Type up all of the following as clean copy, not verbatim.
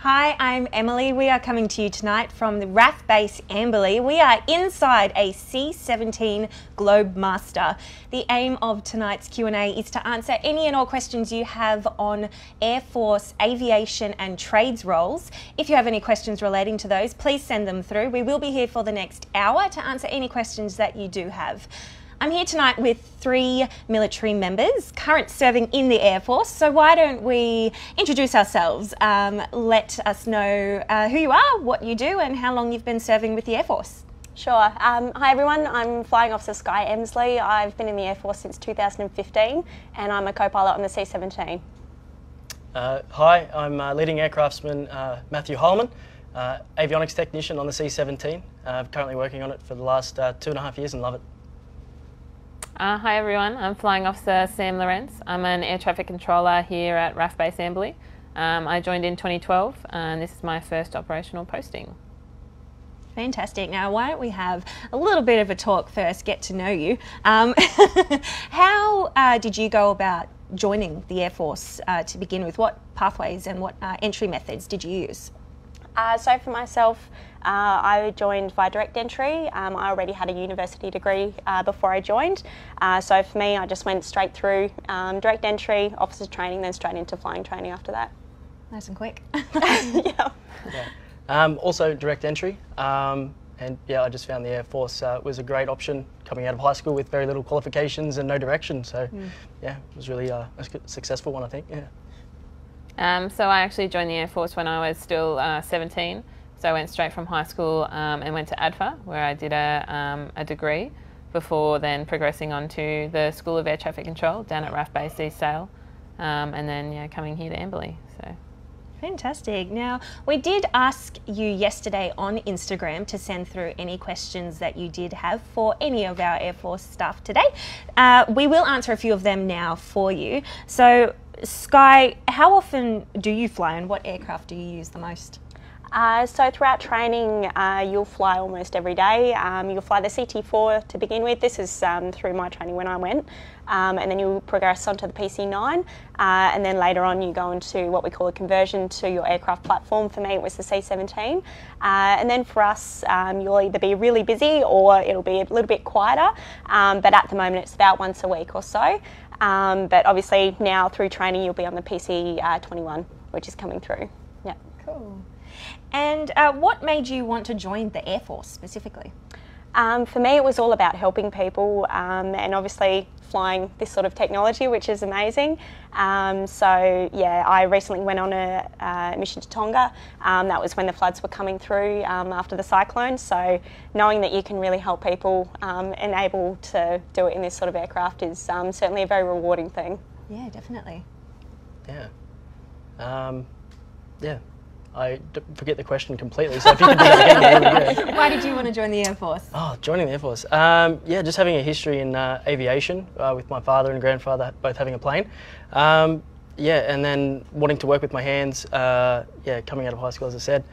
Hi, I'm Emily. We are coming to you tonight from the RAF base Amberley. We are inside a C-17 Globemaster. The aim of tonight's Q&A is to answer any and all questions you have on Air Force, aviation and trades roles. If you have any questions relating to those, please send them through. We will be here for the next hour to answer any questions that you do have. I'm here tonight with 3 military members, current serving in the Air Force. So why don't we introduce ourselves? Let us know who you are, what you do and how long you've been serving with the Air Force. Sure. Hi everyone, I'm Flying Officer Skye Emsley. I've been in the Air Force since 2015 and I'm a co-pilot on the C-17. Hi, I'm leading aircraftsman Matthew Holman, avionics technician on the C-17. Currently working on it for the last 2.5 years and love it. Hi everyone, I'm Flying Officer Sam Lorentz. I'm an air traffic controller here at RAF Base Amberley. I joined in 2012 and this is my first operational posting. Fantastic. Now why don't we have a little bit of a talk first, get to know you. How did you go about joining the Air Force to begin with? What pathways and what entry methods did you use? So for myself, I joined via direct entry. I already had a university degree before I joined. So for me, I just went straight through direct entry, officers training, then straight into flying training after that. Nice and quick. Yeah. Also direct entry. And yeah, I just found the Air Force was a great option coming out of high school with very little qualifications and no direction. So yeah, it was really a successful one, I think. Yeah. So I actually joined the Air Force when I was still 17. So I went straight from high school and went to ADFA where I did a degree before then progressing on to the School of Air Traffic Control down at RAF Base East Sale and then coming here to Amberley. So. Fantastic. Now, we did ask you yesterday on Instagram to send through any questions that you did have for any of our Air Force staff today. We will answer a few of them now for you. So, Skye, how often do you fly and what aircraft do you use the most? So throughout training, you'll fly almost every day. You'll fly the CT4 to begin with. This is through my training when I went. And then you'll progress onto the PC9. And then later on you go into what we call a conversion to your aircraft platform. For me it was the C-17. And then for us, you'll either be really busy or it'll be a little bit quieter. But at the moment it's about once a week or so. But obviously now through training you'll be on the PC21, which is coming through. Yeah. Cool. And what made you want to join the Air Force specifically? For me it was all about helping people and obviously flying this sort of technology, which is amazing. So yeah, I recently went on a mission to Tonga. That was when the floods were coming through after the cyclone. So knowing that you can really help people and able to do it in this sort of aircraft is certainly a very rewarding thing. Yeah, definitely. Yeah. Yeah. I forget the question completely, so if you could do that again. Why did you want to join the Air Force? Oh, joining the Air Force. Yeah, just having a history in aviation with my father and grandfather both having a plane. Yeah, and then wanting to work with my hands, yeah, coming out of high school, as I said.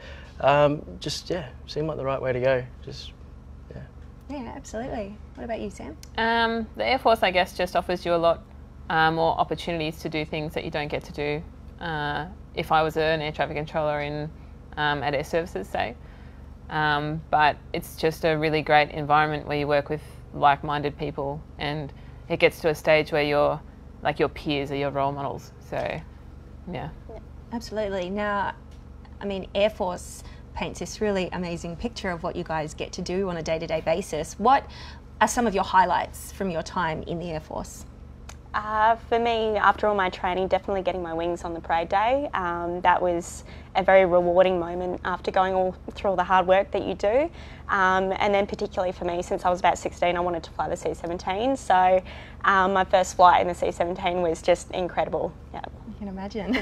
Just, yeah, seemed like the right way to go. Just, yeah. Yeah, absolutely. What about you, Sam? The Air Force, I guess, just offers you a lot more opportunities to do things that you don't get to do if I was an air traffic controller in at Air Services, say. But it's just a really great environment where you work with like-minded people and it gets to a stage where your peers are your role models. So, yeah. Absolutely. Now, I mean, Air Force paints this really amazing picture of what you guys get to do on a day-to-day basis. What are some of your highlights from your time in the Air Force? For me, after all my training, definitely getting my wings on the parade day. That was a very rewarding moment after going through all the hard work that you do. And then particularly for me, since I was about 16, I wanted to fly the C-17. So my first flight in the C-17 was just incredible. Yeah. I can imagine.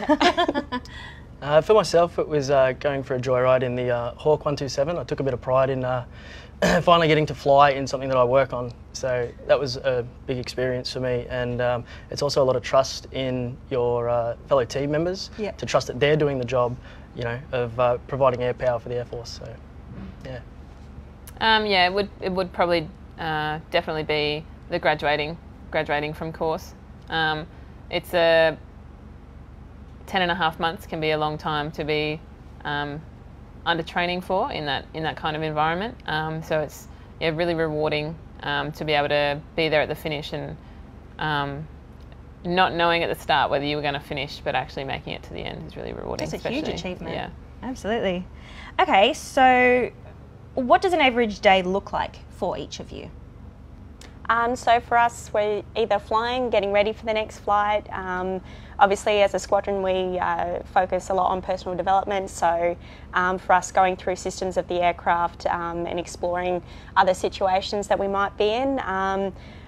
For myself, it was going for a joyride in the Hawk 127. I took a bit of pride in finally getting to fly in something that I work on. So that was a big experience for me, and it's also a lot of trust in your fellow team members, to trust that they're doing the job, you know, of providing air power for the Air Force. So, yeah. Yeah, it would probably definitely be the graduating from course. It's 10.5 months can be a long time to be under training for in that kind of environment. So it's really rewarding to be able to be there at the finish and not knowing at the start whether you were going to finish, but actually making it to the end is really rewarding. That's a huge achievement. Yeah, absolutely. Okay, so what does an average day look like for each of you? So for us, we're either flying, getting ready for the next flight. Obviously, as a squadron, we focus a lot on personal development. So for us, going through systems of the aircraft and exploring other situations that we might be in.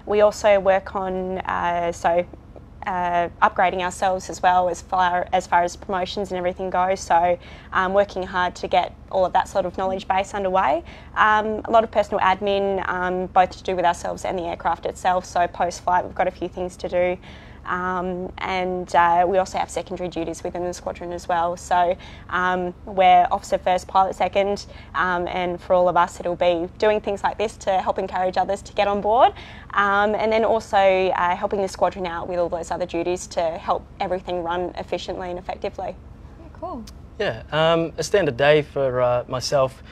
We also work on upgrading ourselves as well as far as promotions and everything goes. So working hard to get all of that sort of knowledge base underway. A lot of personal admin, both to do with ourselves and the aircraft itself. So post-flight, we've got a few things to do. And we also have secondary duties within the squadron as well. So we're officer first, pilot second, and for all of us it'll be doing things like this to help encourage others to get on board, and then also helping the squadron out with all those other duties to help everything run efficiently and effectively. Yeah, cool. Yeah, a standard day for myself,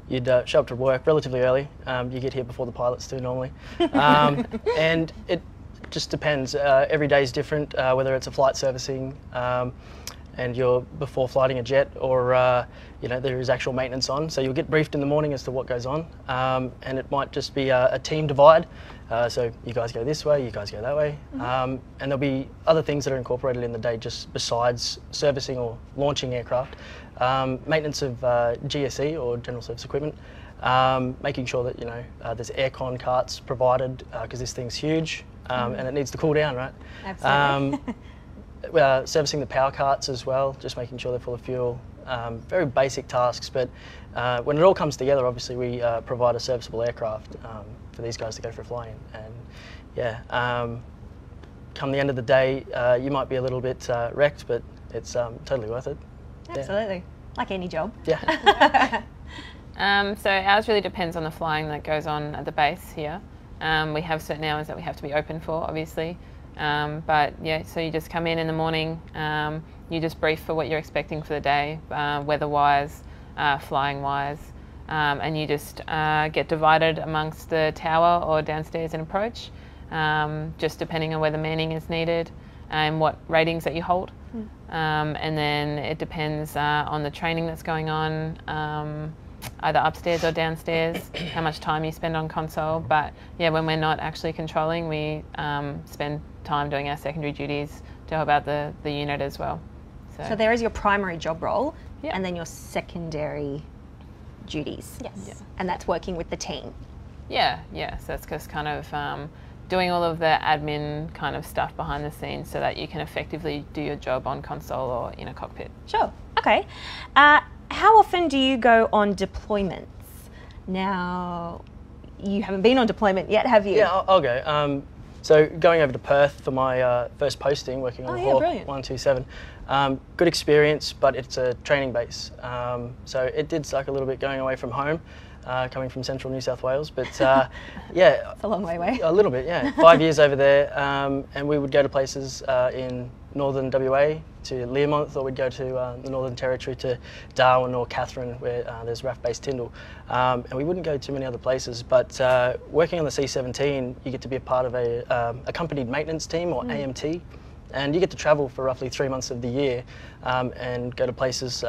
you'd show up to work relatively early. You get here before the pilots do normally, and it just depends. Every day is different, whether it's a flight servicing and you're before flighting a jet, or there is actual maintenance on. So you'll get briefed in the morning as to what goes on, and it might just be a team divide. So you guys go this way, you guys go that way, and there'll be other things that are incorporated in the day just besides servicing or launching aircraft. Maintenance of GSE or general service equipment. Making sure that there's aircon carts provided because this thing's huge and it needs to cool down, right? Absolutely. Servicing the power carts as well, just making sure they're full of fuel. Very basic tasks, but when it all comes together, obviously we provide a serviceable aircraft for these guys to go for a fly in. And come the end of the day, you might be a little bit wrecked, but it's totally worth it. Absolutely, like any job. Yeah. So ours really depends on the flying that goes on at the base here. We have certain hours that we have to be open for, obviously. But yeah, so you just come in the morning, you just brief for what you're expecting for the day, weather-wise, flying-wise, and you just get divided amongst the tower or downstairs and approach, just depending on where the manning is needed and what ratings that you hold. And then it depends on the training that's going on, either upstairs or downstairs, how much time you spend on console. But yeah, when we're not actually controlling, we spend time doing our secondary duties to help out the unit as well. So there is your primary job role, yeah, and then your secondary duties. Yes. Yeah. And that's working with the team. Yeah, yeah. So it's just kind of doing all of the admin kind of stuff behind the scenes so that you can effectively do your job on console or in a cockpit. Sure. Okay. How often do you go on deployments? Now, you haven't been on deployment yet, have you? Yeah, I'll go. So going over to Perth for my first posting, working on Hawk 127. Good experience, but it's a training base. So it did suck a little bit going away from home, coming from central New South Wales. But yeah. It's a long way away. A little bit, yeah. 5 years over there, and we would go to places in northern WA to Learmonth, or we'd go to the Northern Territory to Darwin or Katherine, where there's RAF base Tyndall. And we wouldn't go too many other places, but working on the C-17, you get to be a part of a accompanied maintenance team, or AMT, and you get to travel for roughly 3 months of the year and go to places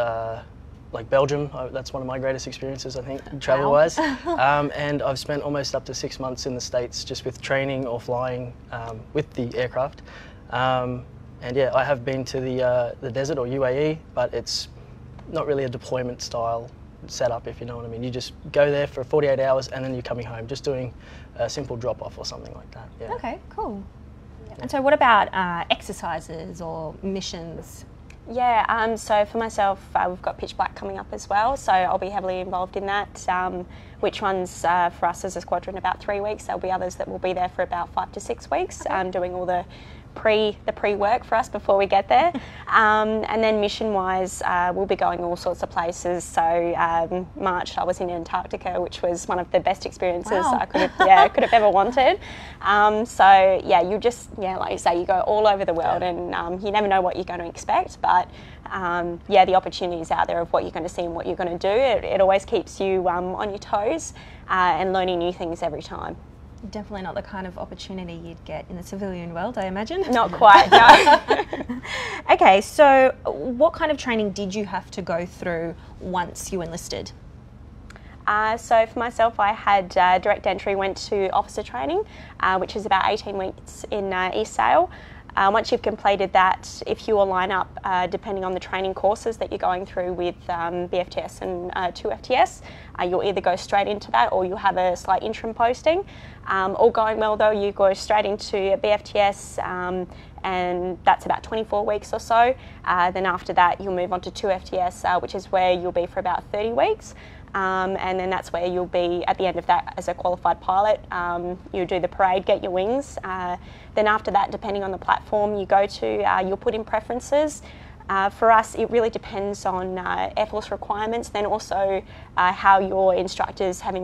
like Belgium. That's one of my greatest experiences, I think, travel-wise. And I've spent almost up to 6 months in the States just with training or flying with the aircraft. And yeah, I have been to the desert or UAE, but it's not really a deployment style setup, if you know what I mean. You just go there for 48 hours and then you're coming home, just doing a simple drop-off or something like that. Yeah. Okay, cool. Yeah. And so what about exercises or missions? Yeah, so for myself, we've got Pitch Black coming up as well, so I'll be heavily involved in that, which runs for us as a squadron about 3 weeks. There'll be others that will be there for about 5 to 6 weeks, doing all the pre-work for us before we get there. And then mission-wise, we'll be going all sorts of places. So March I was in Antarctica, which was one of the best experiences I could have ever wanted. So yeah, you just, like you say, you go all over the world, and you never know what you're going to expect, but yeah, the opportunities out there of what you're going to see and what you're going to do, it always keeps you on your toes and learning new things every time. Definitely not the kind of opportunity you'd get in the civilian world, I imagine. Not quite, no. Okay, so what kind of training did you have to go through once you enlisted? So for myself, I had direct entry, went to officer training, which is about 18 weeks in East Sale. Once you've completed that, if you align up, depending on the training courses that you're going through with BFTS and 2FTS, you'll either go straight into that or you'll have a slight interim posting. All going well though, you go straight into BFTS, and that's about 24 weeks or so. Then after that, you'll move on to 2FTS, which is where you'll be for about 30 weeks. And then that's where you'll be at the end of that as a qualified pilot. You do the parade, get your wings. Then after that, depending on the platform you go to, you'll put in preferences. For us, it really depends on Airforce requirements, then also how your instructors have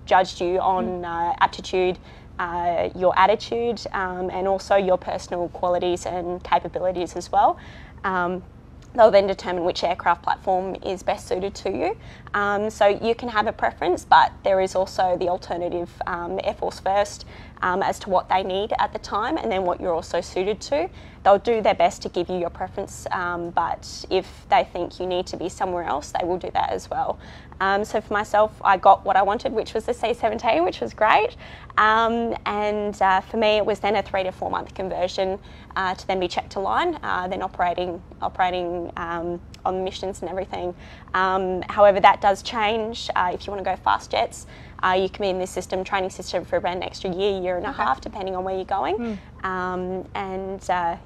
judged you on aptitude, your attitude, and also your personal qualities and capabilities as well. They'll then determine which aircraft platform is best suited to you. So you can have a preference, but there is also the alternative, Air Force First, as to what they need at the time and then what you're also suited to. They'll do their best to give you your preference, but if they think you need to be somewhere else, they will do that as well. So for myself, I got what I wanted, which was the C-17, which was great. And for me, it was then a 3 to 4 month conversion to then be checked to line, then operating on missions and everything. However, that does change. If you want to go fast jets, you can be in this training system for about an extra year and a half, depending on where you're going.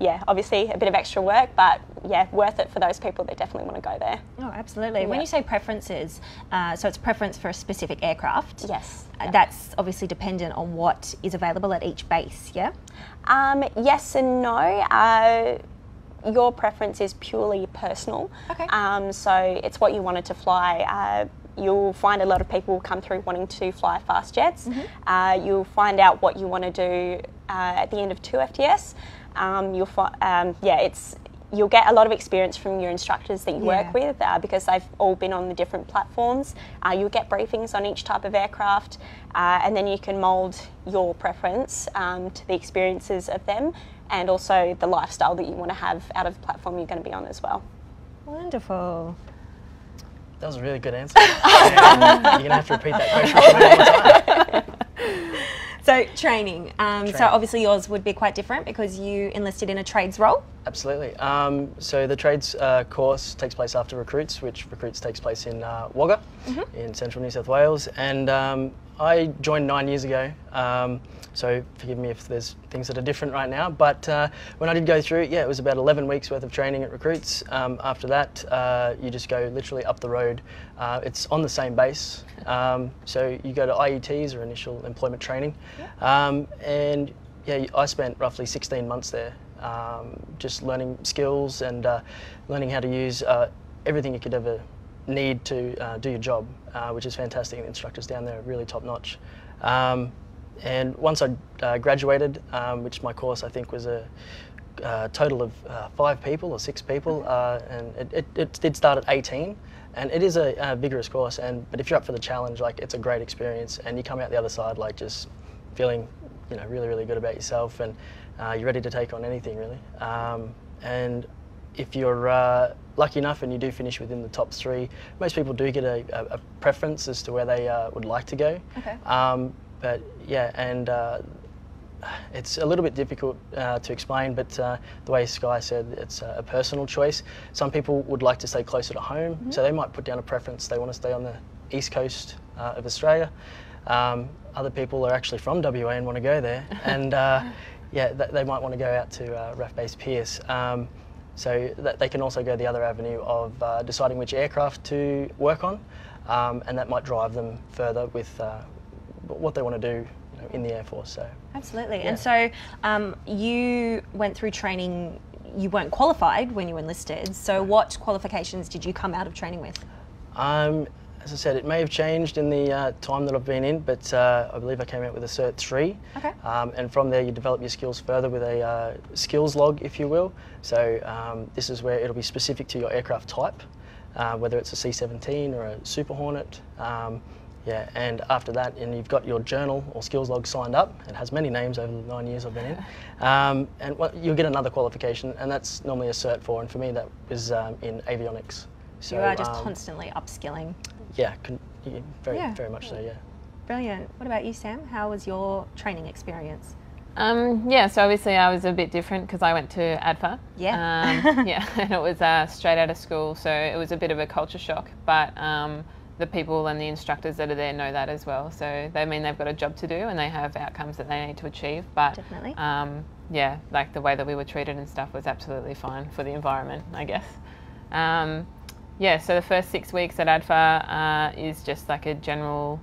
Yeah, obviously a bit of extra work, but yeah, worth it for those people that definitely want to go there. Oh, absolutely. When you say preferences, so it's preference for a specific aircraft. Yes. That's obviously dependent on what is available at each base, yeah? Yes and no. Your preference is purely personal. Okay. So it's what you wanted to fly. You'll find a lot of people come through wanting to fly fast jets. You'll find out what you want to do at the end of 2FTS. You'll get a lot of experience from your instructors that you work with because they've all been on the different platforms. You'll get briefings on each type of aircraft, and then you can mould your preference to the experiences of them and also the lifestyle that you want to have out of the platform you're going to be on as well. Wonderful. That was a really good answer. You're going to have to repeat that question one more time. So training. So obviously yours would be quite different because you enlisted in a trades role. Absolutely. So the trades course takes place after recruits, which recruits takes place in Wagga in central New South Wales. And I joined 9 years ago. So forgive me if there's things that are different right now, but when I did go through, it was about 11 weeks worth of training at recruits. After that, you just go literally up the road. It's on the same base, so you go to IETs, or initial employment training, and I spent roughly 16 months there, just learning skills and learning how to use everything you could ever need to do your job, which is fantastic. The instructors down there are really top notch. And once I graduated, which my course I think was a total of 5 people or 6 people, and it did start at 18, and it is a vigorous course. But if you're up for the challenge, like, it's a great experience, and you come out the other side like just feeling, really, really good about yourself, and you're ready to take on anything really. And if you're lucky enough and you do finish within the top 3, most people do get a preference as to where they would like to go. Okay. But it's a little bit difficult to explain, but the way Sky said, it's a personal choice. Some people would like to stay closer to home, so they might put down a preference. They want to stay on the east coast of Australia. Other people are actually from WA and want to go there, and they might want to go out to RAF Base Pearce. So that they can also go the other avenue of deciding which aircraft to work on, and that might drive them further with what they want to do in the Air Force. So Absolutely. Yeah. And so you went through training, you weren't qualified when you enlisted, so what qualifications did you come out of training with? As I said, it may have changed in the time that I've been in, but I believe I came out with a Cert 3. Okay. And from there you develop your skills further with a skills log, if you will. So this is where it'll be specific to your aircraft type, whether it's a C-17 or a Super Hornet. Yeah, and after that, and you've got your journal or skills log signed up. It has many names over the 9 years I've been in. And you'll get another qualification, and that's normally a Cert 4, and for me that was in Avionics. So, You are just constantly upskilling. Yeah, very much so, yeah. Brilliant. What about you, Sam? How was your training experience? Yeah, so obviously I was a bit different because I went to ADFA. Yeah. Yeah, and it was straight out of school, so it was a bit of a culture shock, but the people and the instructors that are there know that as well. So they mean they've got a job to do and they have outcomes that they need to achieve. But Definitely. yeah, like the way that we were treated and stuff was absolutely fine for the environment, I guess. Yeah, so the first 6 weeks at ADFA is just like a general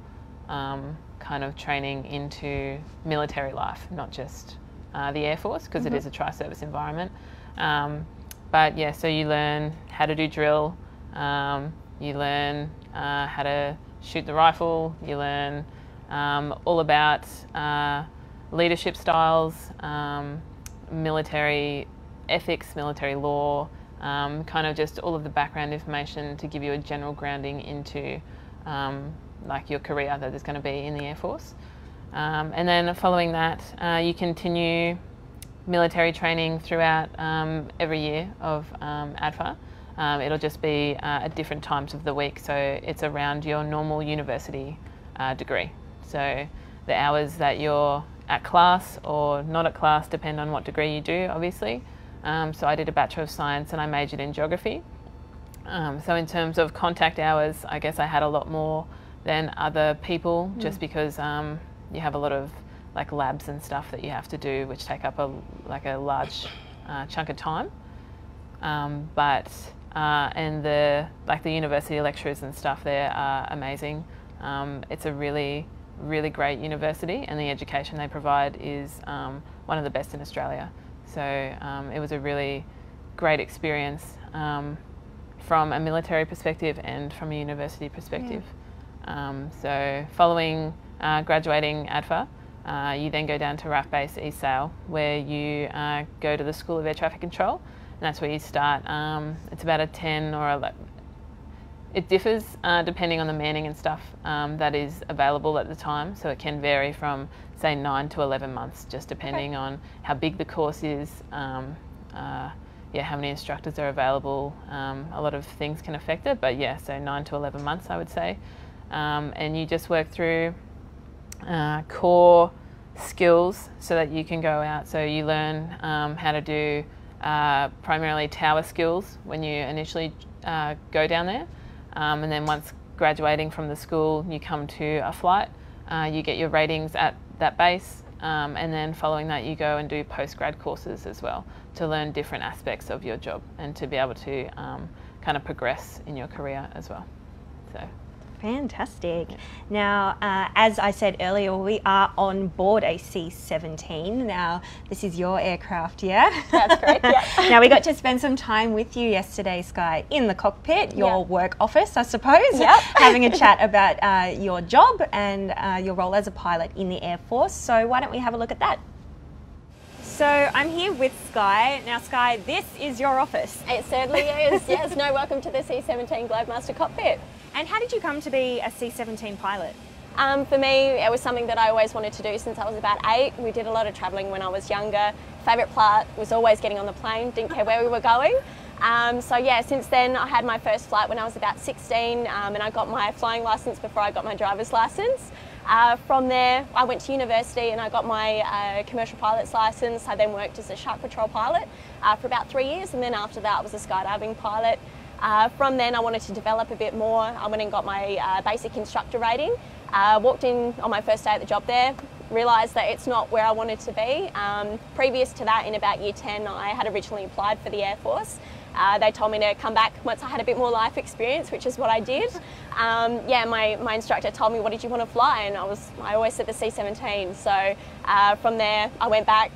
kind of training into military life, not just the Air Force, because it is a tri-service environment. But yeah, so you learn how to do drill, you learn how to shoot the rifle, you learn all about leadership styles, military ethics, military law, kind of just all of the background information to give you a general grounding into like your career that is going to be in the Air Force. And then following that, you continue military training throughout every year of ADFA. It'll just be at different times of the week, so it's around your normal university degree. So the hours that you're at class or not at class depend on what degree you do, obviously. So I did a Bachelor of Science and I majored in Geography. So in terms of contact hours, I guess I had a lot more than other people, just because you have a lot of like labs and stuff that you have to do, which take up a large chunk of time. And the university lecturers and stuff there are amazing. It's a really great university, and the education they provide is one of the best in Australia. So it was a really great experience from a military perspective and from a university perspective. So following graduating ADFA, you then go down to RAF Base East Sale, where you go to the School of Air Traffic Control, and that's where you start. It's about a 10 or 11. It differs depending on the manning and stuff that is available at the time, so it can vary from say 9 to 11 months, just depending on how big the course is, yeah, how many instructors are available. A lot of things can affect it, but yeah, so 9 to 11 months I would say. And you just work through core skills so that you can go out. So you learn how to do primarily tower skills when you initially go down there. And then once graduating from the school, you come to a flight, you get your ratings at that base, and then following that you go and do post-grad courses as well to learn different aspects of your job and to be able to kind of progress in your career as well. So. Fantastic. Now, as I said earlier, we are on board a C-17. Now, this is your aircraft, yeah? That's correct, yeah. Now, we got to spend some time with you yesterday, Sky, in the cockpit, your work office, I suppose, having a chat about your job and your role as a pilot in the Air Force. So why don't we have a look at that? So I'm here with Sky. Now, Sky, this is your office. It certainly is, yes. No, welcome to the C-17 Globemaster cockpit. And how did you come to be a C-17 pilot? For me, it was something that I always wanted to do since I was about 8. We did a lot of travelling when I was younger. Favourite part was always getting on the plane, didn't care where we were going. So yeah, since then I had my first flight when I was about 16, and I got my flying licence before I got my driver's licence. From there, I went to university and I got my commercial pilot's licence. I then worked as a shark patrol pilot for about 3 years, and then after that I was a skydiving pilot. From then I wanted to develop a bit more. I went and got my basic instructor rating. Walked in on my first day at the job there, realised that it's not where I wanted to be. Previous to that, in about year 10, I had originally applied for the Air Force, they told me to come back once I had a bit more life experience, which is what I did. Yeah, my instructor told me, what did you want to fly? And I always said the C-17. So from there, I went back,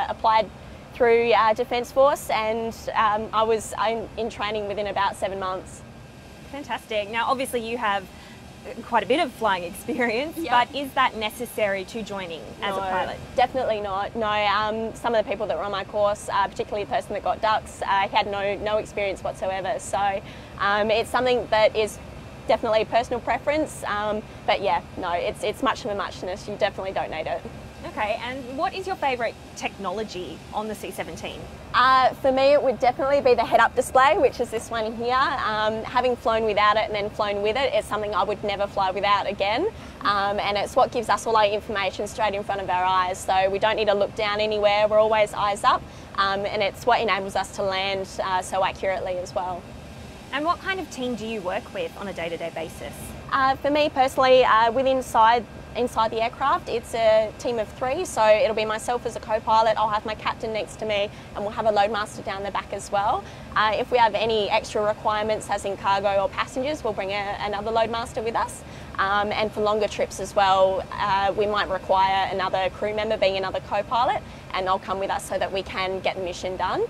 applied through Defence Force, and I was in training within about 7 months. Fantastic. Now, obviously you have quite a bit of flying experience, but is that necessary to joining as a pilot? Definitely not. No, some of the people that were on my course, particularly the person that got ducks, he had no experience whatsoever. So it's something that is definitely personal preference. But yeah, no, it's much of a muchness. You definitely don't need it. Okay, and what is your favourite technology on the C-17? For me, it would definitely be the head-up display, which is this one here. Having flown without it and then flown with it, it's something I would never fly without again. And it's what gives us all our information straight in front of our eyes, so we don't need to look down anywhere, we're always eyes up, and it's what enables us to land so accurately as well. And what kind of team do you work with on a day-to-day basis? For me personally, inside the aircraft, it's a team of 3, so it'll be myself as a co-pilot, I'll have my captain next to me, and we'll have a loadmaster down the back as well. If we have any extra requirements, as in cargo or passengers, we'll bring another loadmaster with us. And for longer trips as well, we might require another crew member, being another co-pilot, and they'll come with us so that we can get the mission done.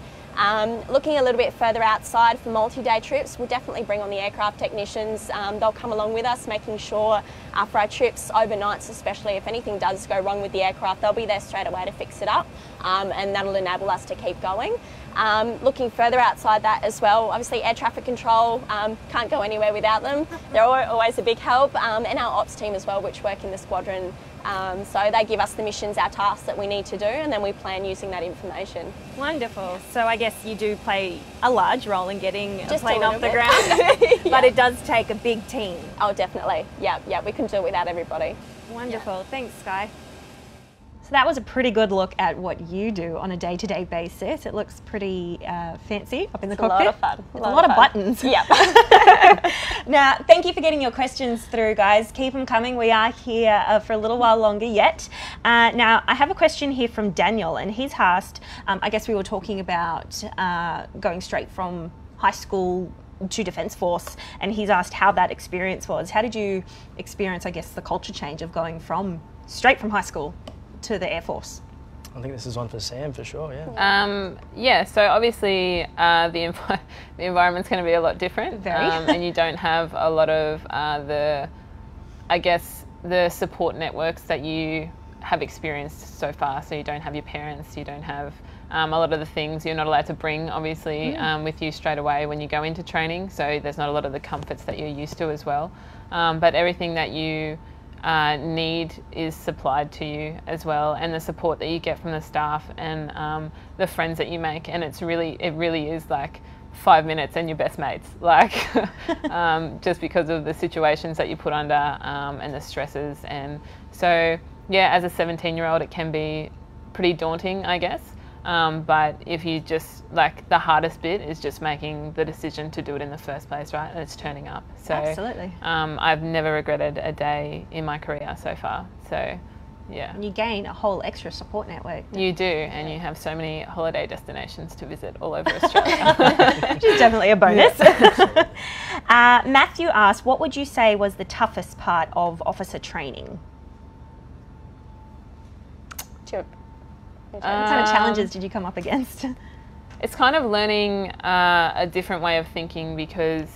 Looking a little bit further outside for multi-day trips, we'll definitely bring on the aircraft technicians. They'll come along with us, making sure for our trips, overnights especially, if anything does go wrong with the aircraft, they'll be there straight away to fix it up, and that'll enable us to keep going. Looking further outside that as well, obviously air traffic control, can't go anywhere without them. They're always a big help, and our ops team as well, which work in the squadron. So they give us the missions, our tasks that we need to do, and then we plan using that information. Wonderful. So I guess you do play a large role in getting a plane off the ground, yeah. but it does take a big team. Oh, definitely. Yeah, we can do it without everybody. Wonderful. Yeah. Thanks, Sky. So that was a pretty good look at what you do on a day-to-day basis. It looks pretty fancy up in the cockpit. A lot of fun. A lot of buttons. Yep. Now, thank you for getting your questions through, guys. Keep them coming. We are here for a little while longer yet. Now, I have a question here from Daniel, and he's asked, I guess we were talking about going straight from high school to Defence Force, and he's asked how that experience was. How did you experience, I guess, the culture change of going straight from high school to the Air Force? I think this is one for Sam for sure, yeah. Yeah, so obviously the environment's going to be a lot different. Very. And you don't have a lot of the support networks that you have experienced so far. So you don't have your parents, you don't have a lot of the things you're not allowed to bring, obviously, with you straight away when you go into training. So there's not a lot of the comforts that you're used to as well. But everything that you need is supplied to you as well, and the support that you get from the staff and the friends that you make, and it really is like 5 minutes and your best mates, like just because of the situations that you put under and the stresses. And so yeah, as a 17-year-old it can be pretty daunting, I guess. But if you just, like, the hardest bit is just making the decision to do it in the first place, right? And it's turning up. So absolutely. I've never regretted a day in my career so far. So yeah. And you gain a whole extra support network. You do, and you have so many holiday destinations to visit all over Australia. Which is definitely a bonus. Yeah. Matthew asked, what would you say was the toughest part of officer training? What kind of challenges did you come up against? It's kind of learning a different way of thinking, because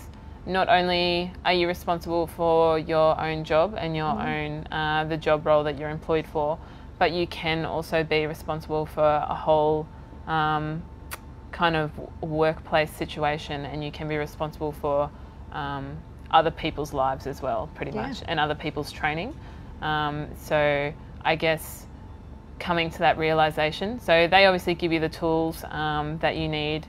not only are you responsible for your own job and your own the job role that you're employed for, but you can also be responsible for a whole kind of workplace situation, and you can be responsible for other people's lives as well, pretty much, and other people's training. So I guess coming to that realisation. So they obviously give you the tools that you need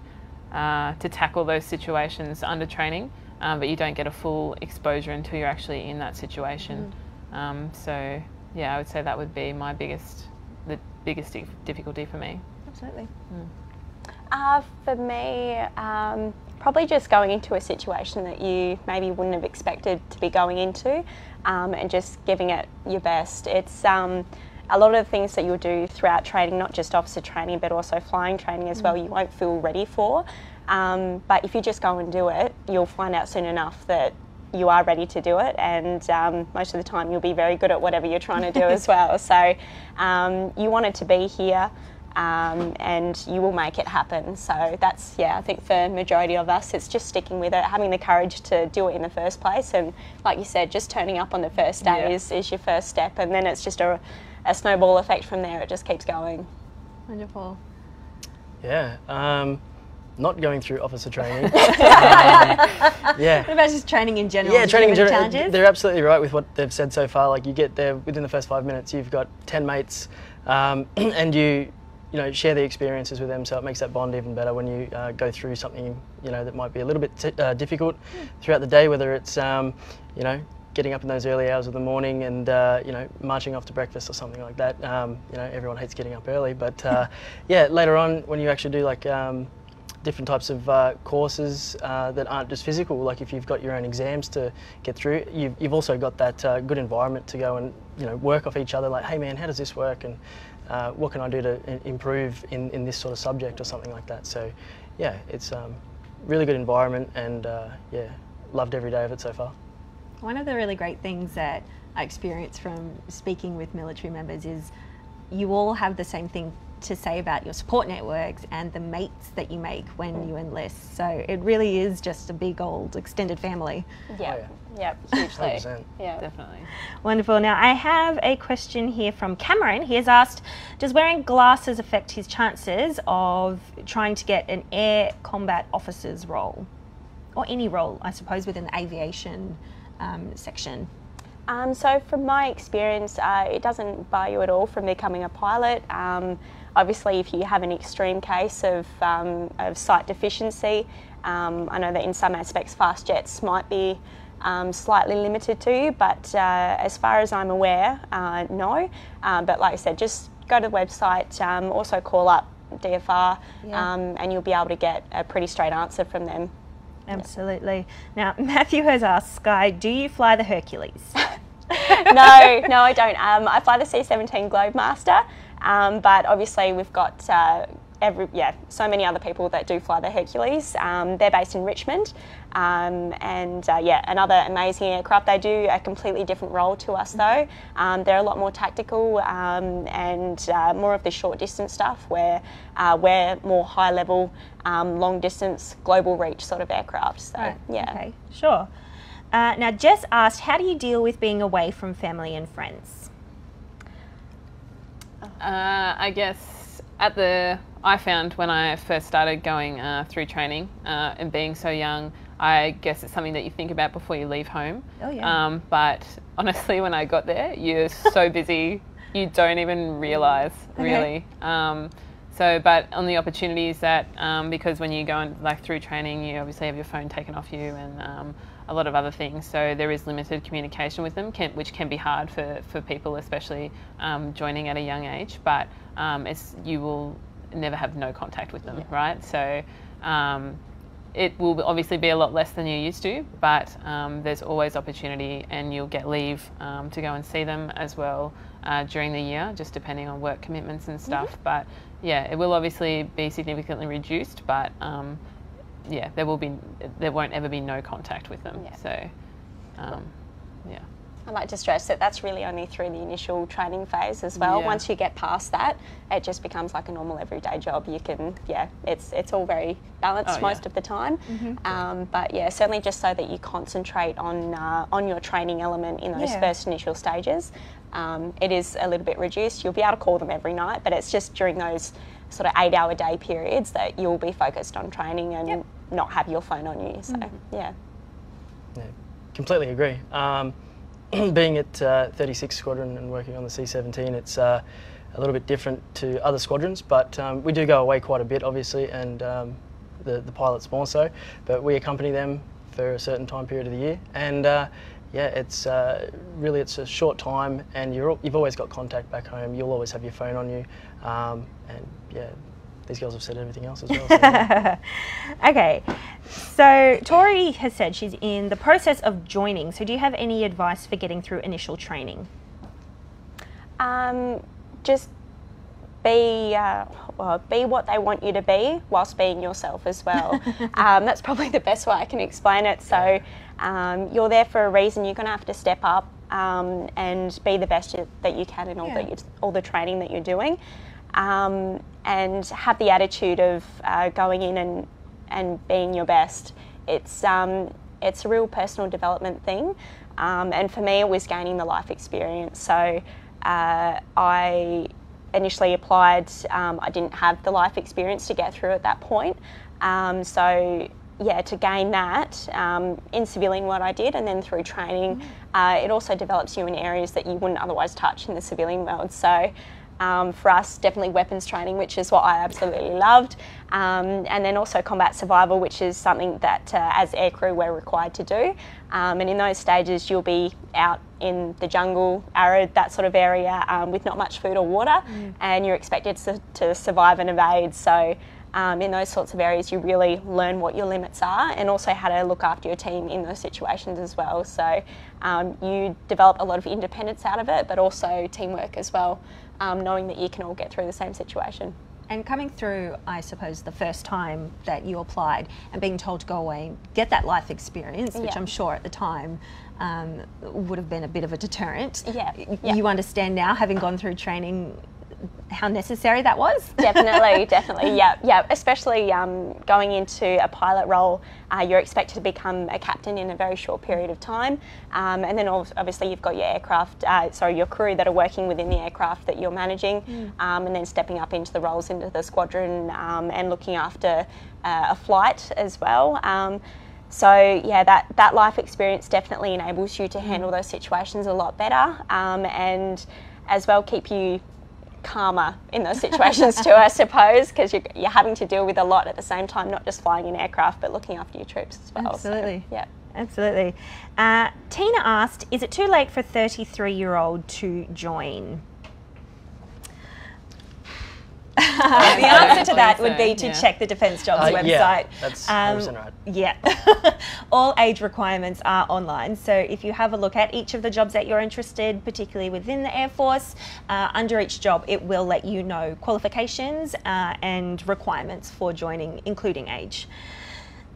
to tackle those situations under training, but you don't get a full exposure until you're actually in that situation. So yeah, I would say that would be the biggest difficulty for me. Absolutely. For me, probably just going into a situation that you maybe wouldn't have expected to be going into, and just giving it your best. a lot of the things that you'll do throughout training, not just officer training but also flying training as well, you won't feel ready for. But if you just go and do it, you'll find out soon enough that you are ready to do it, and most of the time you'll be very good at whatever you're trying to do as well. So you want it to be here, and you will make it happen. So that's, yeah, I think for the majority of us, it's just sticking with it, having the courage to do it in the first place, and like you said, just turning up on the first day is your first step, and then it's just a snowball effect from there. It just keeps going. Wonderful. Yeah. Not going through officer training. Yeah. What about just training in general? Yeah, training in general. Challenges? They're absolutely right with what they've said so far. Like, you get there within the first 5 minutes, you've got 10 mates, and you share the experiences with them. So it makes that bond even better when you go through something that might be a little bit difficult throughout the day. Whether it's getting up in those early hours of the morning and marching off to breakfast or something like that. Everyone hates getting up early, but yeah, later on when you actually do like different types of courses that aren't just physical, like if you've got your own exams to get through, you've also got that good environment to go and work off each other, like, hey man, how does this work, and what can I do to improve in this sort of subject or something like that. So yeah, it's really good environment, and yeah, loved every day of it so far. One of the really great things that I experience from speaking with military members is you all have the same thing to say about your support networks and the mates that you make when you enlist. So it really is just a big old extended family. Yeah, yeah, hugely. 100%. Yeah, Definitely. Wonderful. Now I have a question here from Cameron. He has asked, does wearing glasses affect his chances of trying to get an air combat officer's role? Or any role, I suppose, within the aviation section? So from my experience, it doesn't bar you at all from becoming a pilot. Obviously, if you have an extreme case of sight deficiency, I know that in some aspects fast jets might be slightly limited to you, but as far as I'm aware, no. But like I said, just go to the website, also call up DFR, and you'll be able to get a pretty straight answer from them. Absolutely. Now, Matthew has asked, Sky, do you fly the Hercules? No, I don't. I fly the C-17 Globemaster, but obviously we've got so many other people that do fly the Hercules. They're based in Richmond, and yeah, another amazing aircraft. They do a completely different role to us though. They're a lot more tactical and more of the short distance stuff, where we're more high level, long distance, global reach sort of aircraft. So Right. yeah. Okay, sure. Now, Jess asked, how do you deal with being away from family and friends? I guess I found when I first started going through training and being so young, I guess it's something that you think about before you leave home. Oh, yeah. But honestly, when I got there, you're so busy, you don't even realise, really. But on the opportunities that, because when you go through training, you obviously have your phone taken off you and a lot of other things. So there is limited communication with them, which can be hard for people, especially joining at a young age. But you will never have no contact with them, right? So it will obviously be a lot less than you used to, but there's always opportunity, and you'll get leave to go and see them as well during the year, just depending on work commitments and stuff. But yeah, it will obviously be significantly reduced, but yeah, there won't ever be no contact with them. So yeah. I'd like to stress that that's really only through the initial training phase as well. Yeah. Once you get past that, it just becomes like a normal everyday job. You can, it's all very balanced most of the time. But yeah, certainly just so that you concentrate on your training element in those first initial stages. It is a little bit reduced. You'll be able to call them every night, but it's just during those sort of 8-hour day periods that you'll be focused on training and not have your phone on you. So yeah, completely agree. Being at 36 Squadron and working on the C-17, it's a little bit different to other squadrons, but we do go away quite a bit, obviously, and the pilots more so, but we accompany them for a certain time period of the year, and yeah, it's really, it's a short time, and you've always got contact back home. You'll always have your phone on you, and yeah, these girls have said everything else as well. So, yeah. Okay, so Tori has said she's in the process of joining. So do you have any advice for getting through initial training? just be what they want you to be whilst being yourself as well. That's probably the best way I can explain it. So you're there for a reason. You're going to have to step up and be the best that you can in all the training that you're doing, and have the attitude of going in and being your best. It's a real personal development thing, and for me it was gaining the life experience. So I initially applied, I didn't have the life experience to get through at that point. So yeah, to gain that in civilian, what I did, and then through training, it also develops you in areas that you wouldn't otherwise touch in the civilian world. So for us, definitely weapons training, which is what I absolutely loved, and then also combat survival, which is something that as aircrew we're required to do. And in those stages, you'll be out in the jungle, arid, that sort of area, with not much food or water, and you're expected to survive and evade. So in those sorts of areas, you really learn what your limits are, and also how to look after your team in those situations as well. So you develop a lot of independence out of it, but also teamwork as well, knowing that you can all get through the same situation. And coming through, I suppose, the first time that you applied and being told to go away and get that life experience, which I'm sure at the time would have been a bit of a deterrent. You understand now, having gone through training, how necessary that was? Definitely, yeah. Especially going into a pilot role, you're expected to become a captain in a very short period of time, and then obviously you've got your your crew that are working within the aircraft that you're managing, and then stepping up into the roles into the squadron and looking after a flight as well. So yeah, that life experience definitely enables you to handle those situations a lot better, and as well keep you calmer in those situations too, I suppose, because you're having to deal with a lot at the same time, not just flying an aircraft, but looking after your troops as well. Absolutely. So, yeah. Absolutely. Tina asked, is it too late for a 33-year-old to join? The answer to that would be to check the Defence Jobs website. Yeah, that's 100% right. Yeah. All age requirements are online, so if you have a look at each of the jobs that you're interested, particularly within the Air Force, under each job it will let you know qualifications and requirements for joining, including age.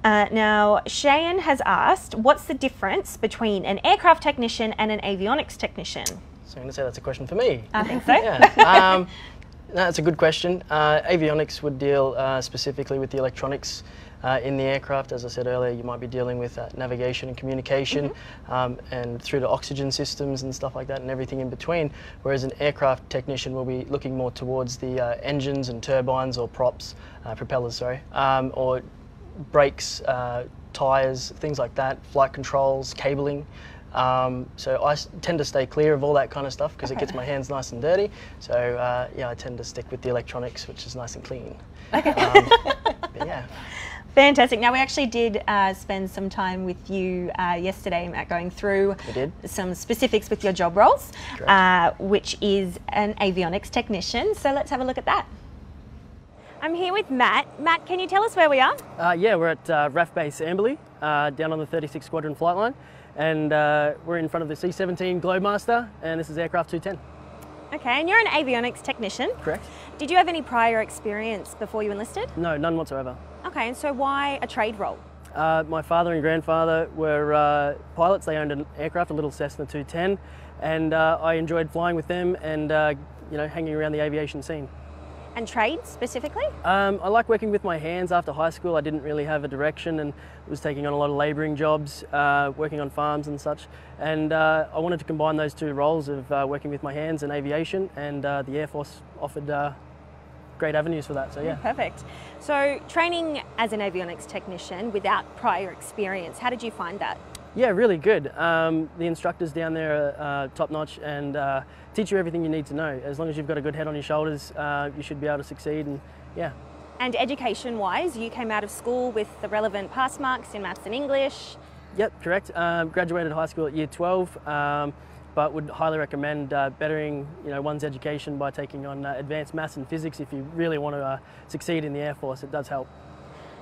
Now, Cheyenne has asked, what's the difference between an aircraft technician and an avionics technician? So I'm going to say that's a question for me. I think so. Yeah. No, that's a good question. Avionics would deal specifically with the electronics in the aircraft. As I said earlier, you might be dealing with navigation and communication, and through the oxygen systems and stuff like that, and everything in between. Whereas an aircraft technician will be looking more towards the engines and turbines or propellers, or brakes, tyres, things like that, flight controls, cabling. So I tend to stay clear of all that kind of stuff because it gets my hands nice and dirty. So yeah, I tend to stick with the electronics, which is nice and clean. But yeah. Fantastic. Now, we actually did spend some time with you yesterday, Matt, going through some specifics with your job roles, which is an avionics technician. So let's have a look at that. I'm here with Matt. Matt, can you tell us where we are? Yeah, we're at RAF Base Amberley, down on the 36 Squadron flight line. And we're in front of the C-17 Globemaster, and this is aircraft 210. Okay, and you're an avionics technician. Correct. Did you have any prior experience before you enlisted? No, none whatsoever. Okay, and so why a trade role? My father and grandfather were pilots. They owned an aircraft, a little Cessna 210, and I enjoyed flying with them and hanging around the aviation scene. And trade specifically? I like working with my hands. After high school, I didn't really have a direction and was taking on a lot of labouring jobs, working on farms and such. And I wanted to combine those two roles of working with my hands and aviation, and the Air Force offered great avenues for that, so yeah. Perfect. So training as an avionics technician without prior experience, how did you find that? Yeah, really good. The instructors down there are top-notch and teach you everything you need to know. As long as you've got a good head on your shoulders, you should be able to succeed, and yeah. And education-wise, you came out of school with the relevant pass marks in maths and English? Yep, correct. Graduated high school at year 12, but would highly recommend bettering one's education by taking on advanced maths and physics if you really want to succeed in the Air Force. It does help.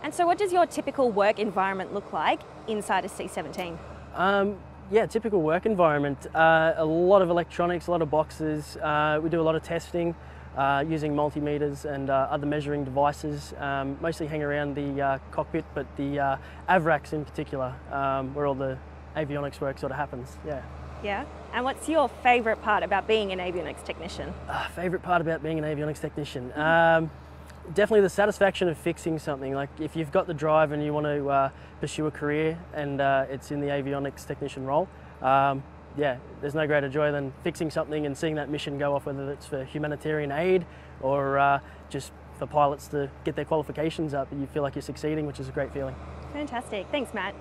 And so what does your typical work environment look like inside a C-17? Yeah, typical work environment. A lot of electronics, a lot of boxes. We do a lot of testing using multimeters and other measuring devices. Mostly hang around the cockpit, but the AVRACs in particular, where all the avionics work sort of happens. Yeah. Yeah. And what's your favourite part about being an avionics technician? Favourite part about being an avionics technician? Definitely the satisfaction of fixing something. Like if you've got the drive and you want to pursue a career and it's in the avionics technician role, yeah, there's no greater joy than fixing something and seeing that mission go off, whether it's for humanitarian aid or just for pilots to get their qualifications up. You feel like you're succeeding, which is a great feeling. Fantastic. Thanks, Matt.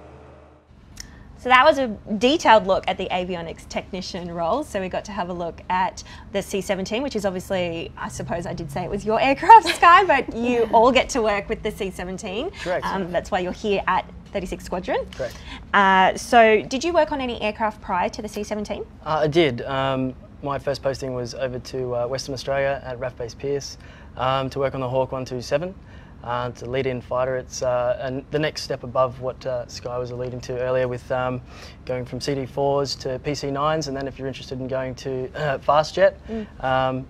So that was a detailed look at the avionics technician role. So we got to have a look at the C-17, which is obviously, I suppose I did say it was your aircraft, Sky, but you all get to work with the C-17. Correct. That's why you're here at 36 Squadron. Correct. So did you work on any aircraft prior to the C-17? I did. My first posting was over to Western Australia at RAF Base Pearce to work on the Hawk 127. To lead-in fighter. It's and the next step above what Sky was alluding to earlier with going from CD4s to PC9s, and then if you're interested in going to fast jet,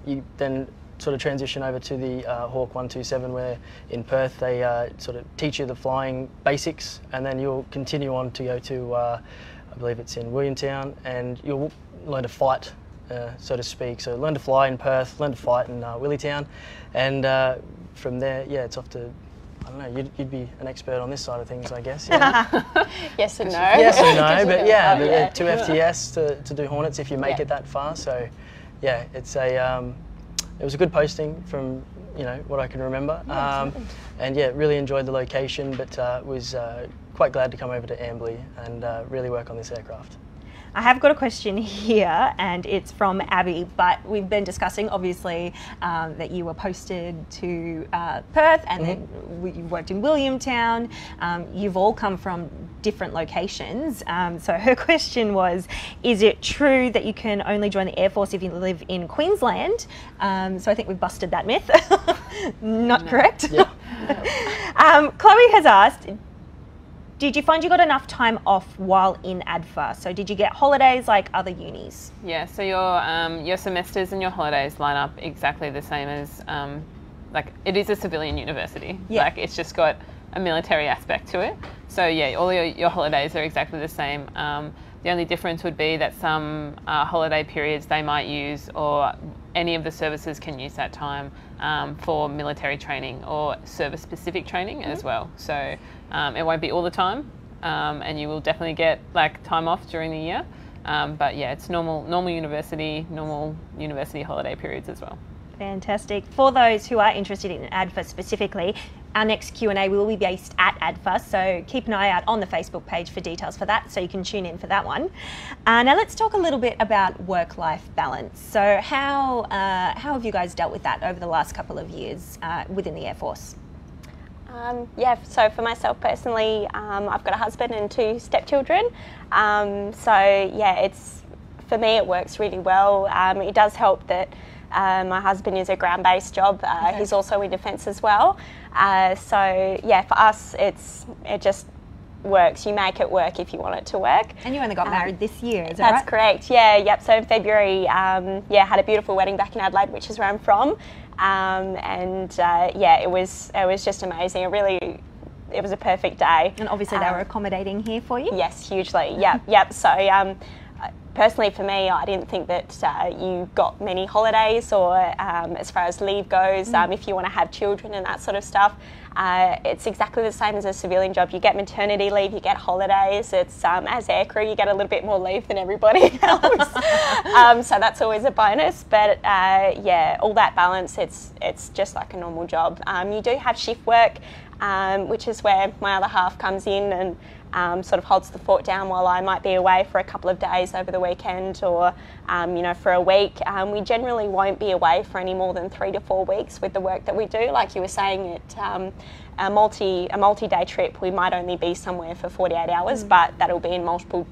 you then sort of transition over to the Hawk 127, where in Perth they sort of teach you the flying basics, and then you'll continue on to go to, I believe it's in Williamtown, and you'll learn to fight, so to speak. So learn to fly in Perth, learn to fight in Williamtown, and from there, yeah, it's off to, I don't know, you'd be an expert on this side of things, I guess. Yeah. Yes and no. Yes and no, but yeah, 2 FTS to do Hornets if you make it that far. So, yeah, it's it was a good posting from, you know, what I can remember. And yeah, really enjoyed the location, but was quite glad to come over to Amberley and really work on this aircraft. I have got a question here, and it's from Abby, but we've been discussing, obviously, that you were posted to Perth, and then you worked in Williamtown. You've all come from different locations. So her question was, is it true that you can only join the Air Force if you live in Queensland? So I think we've busted that myth. Not correct. Yeah. Chloe has asked, did you find you got enough time off while in ADFA? So did you get holidays like other unis? Yeah, so your semesters and your holidays line up exactly the same as, like, it is a civilian university. Yeah. Like, it's just got a military aspect to it. So yeah, all your holidays are exactly the same. The only difference would be that some holiday periods they might use, or any of the services can use that time for military training or service-specific training as well. So it won't be all the time, and you will definitely get like time off during the year. But yeah, it's normal university holiday periods as well. Fantastic. For those who are interested in ADFA specifically, our next Q&A will be based at ADFA, so keep an eye out on the Facebook page for details for that, so you can tune in for that one. Now let's talk a little bit about work-life balance. So how have you guys dealt with that over the last couple of years within the Air Force? Yeah, so for myself personally, I've got a husband and 2 stepchildren. So yeah, for me it works really well. It does help that my husband is a ground-based job. He's also in defence as well. So yeah, for us, it just works. You make it work if you want it to work. And you only got married this year, is that right? right? That's correct. Yeah, yep. So in February, yeah, had a beautiful wedding back in Adelaide, which is where I'm from. Yeah, it was just amazing. It was a perfect day. And obviously they were accommodating here for you? Yes, hugely. Yep. So personally for me, I didn't think that you got many holidays, or as far as leave goes, if you want to have children and that sort of stuff. It's exactly the same as a civilian job. You get maternity leave, you get holidays. It's as aircrew, you get a little bit more leave than everybody else. So that's always a bonus. But yeah, all that balance, it's just like a normal job. You do have shift work, which is where my other half comes in and sort of holds the fort down while I might be away for a couple of days over the weekend, or you know, for a week. We generally won't be away for any more than 3 to 4 weeks with the work that we do. Like you were saying, a multi-day trip, we might only be somewhere for 48 hours, but that'll be in multiple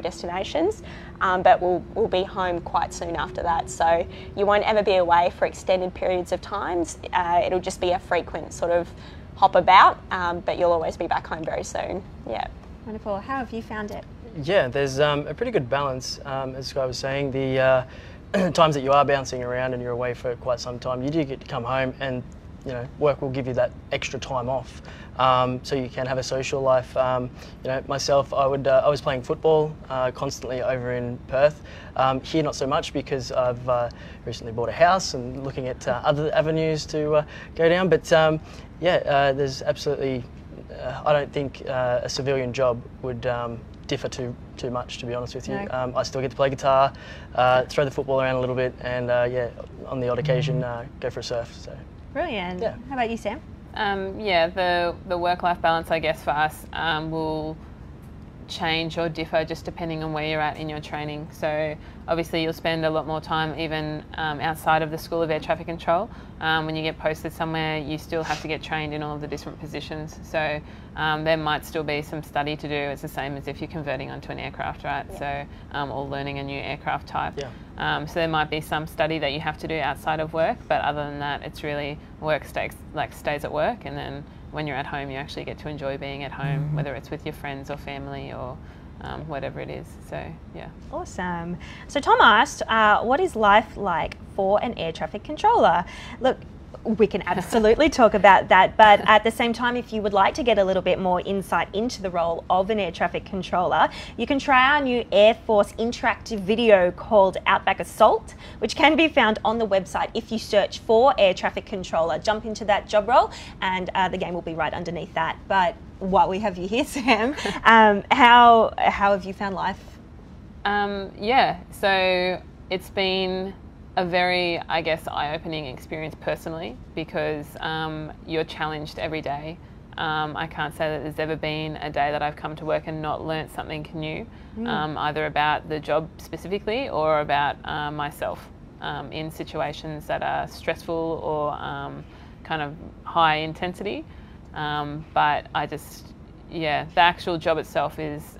destinations. But we'll be home quite soon after that. So you won't ever be away for extended periods of times. It'll just be a frequent sort of hop about, but you'll always be back home very soon. Yeah. Wonderful. How have you found it? Yeah, there's a pretty good balance, as Sky was saying. The times that you are bouncing around and you're away for quite some time, you do get to come home and, you know, work will give you that extra time off, so you can have a social life. You know, myself, I was playing football constantly over in Perth. Here, not so much because I've recently bought a house and looking at other avenues to go down. But yeah, there's absolutely. I don't think a civilian job would differ too much, to be honest with you. No. I still get to play guitar, throw the football around a little bit, and yeah, on the odd occasion, go for a surf. So. Brilliant. Yeah. How about you, Sam? Yeah, the work-life balance, I guess, for us will change or differ just depending on where you're at in your training. So obviously you'll spend a lot more time even outside of the School of Air Traffic Control. When you get posted somewhere, you still have to get trained in all of the different positions. So there might still be some study to do. It's the same as if you're converting onto an aircraft, right? Yeah. So or learning a new aircraft type. Yeah. So there might be some study that you have to do outside of work, but other than that, it's really work stays at work, and then when you're at home, you actually get to enjoy being at home, whether it's with your friends or family or whatever it is. So, yeah. Awesome. So Tom asked, what is life like for an air traffic controller? Look, we can absolutely talk about that, but at the same time, if you would like to get a little bit more insight into the role of an air traffic controller, you can try our new Airforce interactive video called Outback Assault, which can be found on the website if you search for air traffic controller. Jump into that job role and the game will be right underneath that. But while we have you here, Sam, how have you found life? Yeah, so it's been a very, I guess, eye-opening experience personally, because you're challenged every day. I can't say that there's ever been a day that I've come to work and not learnt something new, either about the job specifically or about myself in situations that are stressful or kind of high intensity. But I just, yeah, the actual job itself is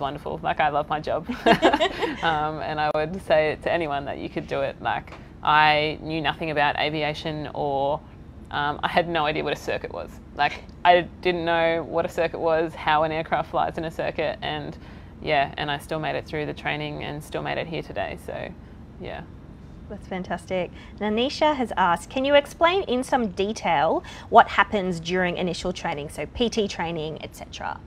wonderful. Like, I love my job. And I would say to anyone that you could do it. Like, I knew nothing about aviation, or I had no idea what a circuit was. Like, I didn't know what a circuit was, how an aircraft flies in a circuit, and yeah, and I still made it through the training and still made it here today. So, yeah. That's fantastic. Nanisha has asked, can you explain in some detail what happens during initial training, so PT training, etc.?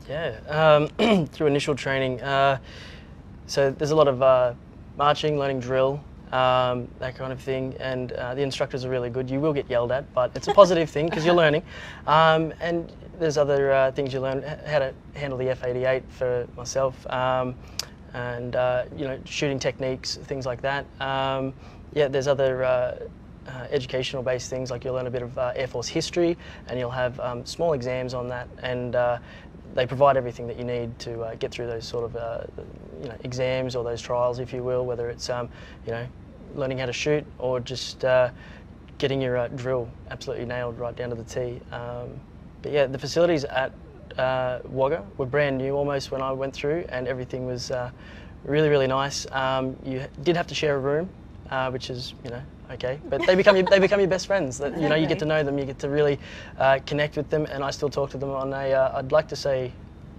Yeah, through initial training. So there's a lot of marching, learning drill, that kind of thing, and the instructors are really good. You will get yelled at, but it's a positive thing because you're learning. And there's other things you learn, how to handle the F-88 for myself, and you know, shooting techniques, things like that. Yeah, there's other educational based things, like you'll learn a bit of Air Force history, and you'll have small exams on that, and they provide everything that you need to get through those sort of you know, exams or those trials, if you will, whether it's you know, learning how to shoot or just getting your drill absolutely nailed right down to the T. But yeah, the facilities at Wagga were brand new almost when I went through, and everything was really, really nice. You did have to share a room, which is, you know, okay, but they become your best friends. That, you know, you get to know them, you get to really connect with them, and I still talk to them on a, I'd like to say,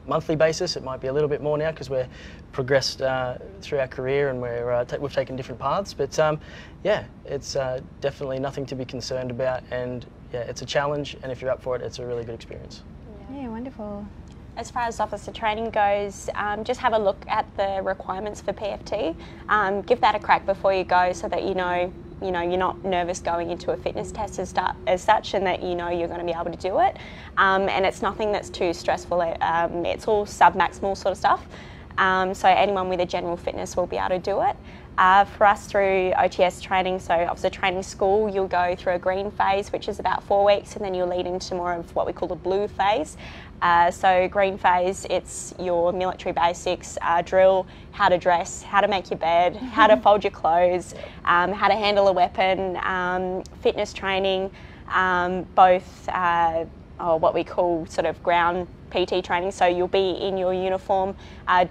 monthly basis. It might be a little bit more now because we're progressed through our career and we've taken different paths. But yeah, it's definitely nothing to be concerned about, and yeah, it's a challenge, and if you're up for it, it's a really good experience. Yeah, wonderful. As far as officer training goes, just have a look at the requirements for PFT. Give that a crack before you go, so that you know you're not nervous going into a fitness test as such, and that you know you're going to be able to do it. And it's nothing that's too stressful. It's all sub-maximal sort of stuff. So anyone with a general fitness will be able to do it. For us, through OTS training, so officer training school, you'll go through a green phase, which is about 4 weeks, and then you'll lead into more of what we call the blue phase. So green phase, it's your military basics, drill, how to dress, how to make your bed, how to fold your clothes, how to handle a weapon, fitness training, both what we call sort of ground PT training, so you'll be in your uniform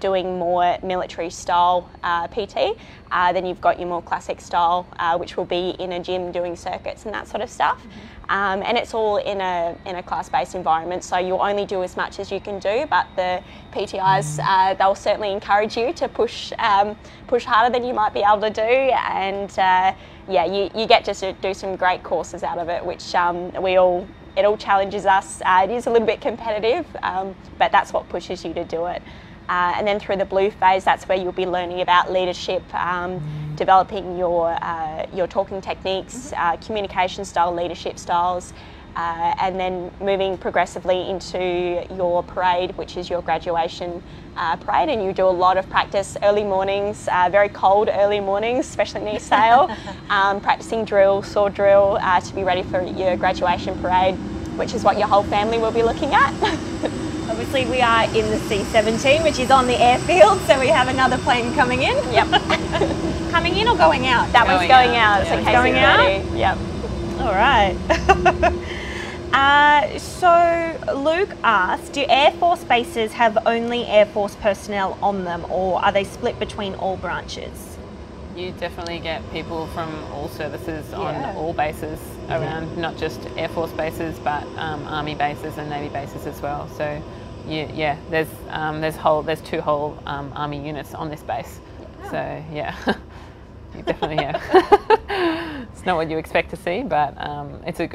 doing more military style PT. Then you've got your more classic style, which will be in a gym doing circuits and that sort of stuff. And it's all in a class-based environment, so you'll only do as much as you can do, but the PTIs, they'll certainly encourage you to push harder than you might be able to do, and yeah, you get to do some great courses out of it, which it all challenges us. It is a little bit competitive, but that's what pushes you to do it. And then through the blue phase, that's where you'll be learning about leadership, developing your talking techniques, communication style, leadership styles, and then moving progressively into your parade, which is your graduation parade. And you do a lot of practice early mornings, very cold early mornings, especially near sail, practicing drill, sword drill, to be ready for your graduation parade, which is what your whole family will be looking at. Obviously we are in the C-17, which is on the airfield, so we have another plane coming in. Yep. Coming in or going out? That one's going out. Yeah, it's going out? Yep. All right. So Luke asked, do Air Force bases have only Air Force personnel on them, or are they split between all branches? You definitely get people from all services on all bases around, not just Air Force bases, but Army bases and Navy bases as well. So, yeah, there's two whole Army units on this base. So, yeah, you definitely it's not what you expect to see, but it's a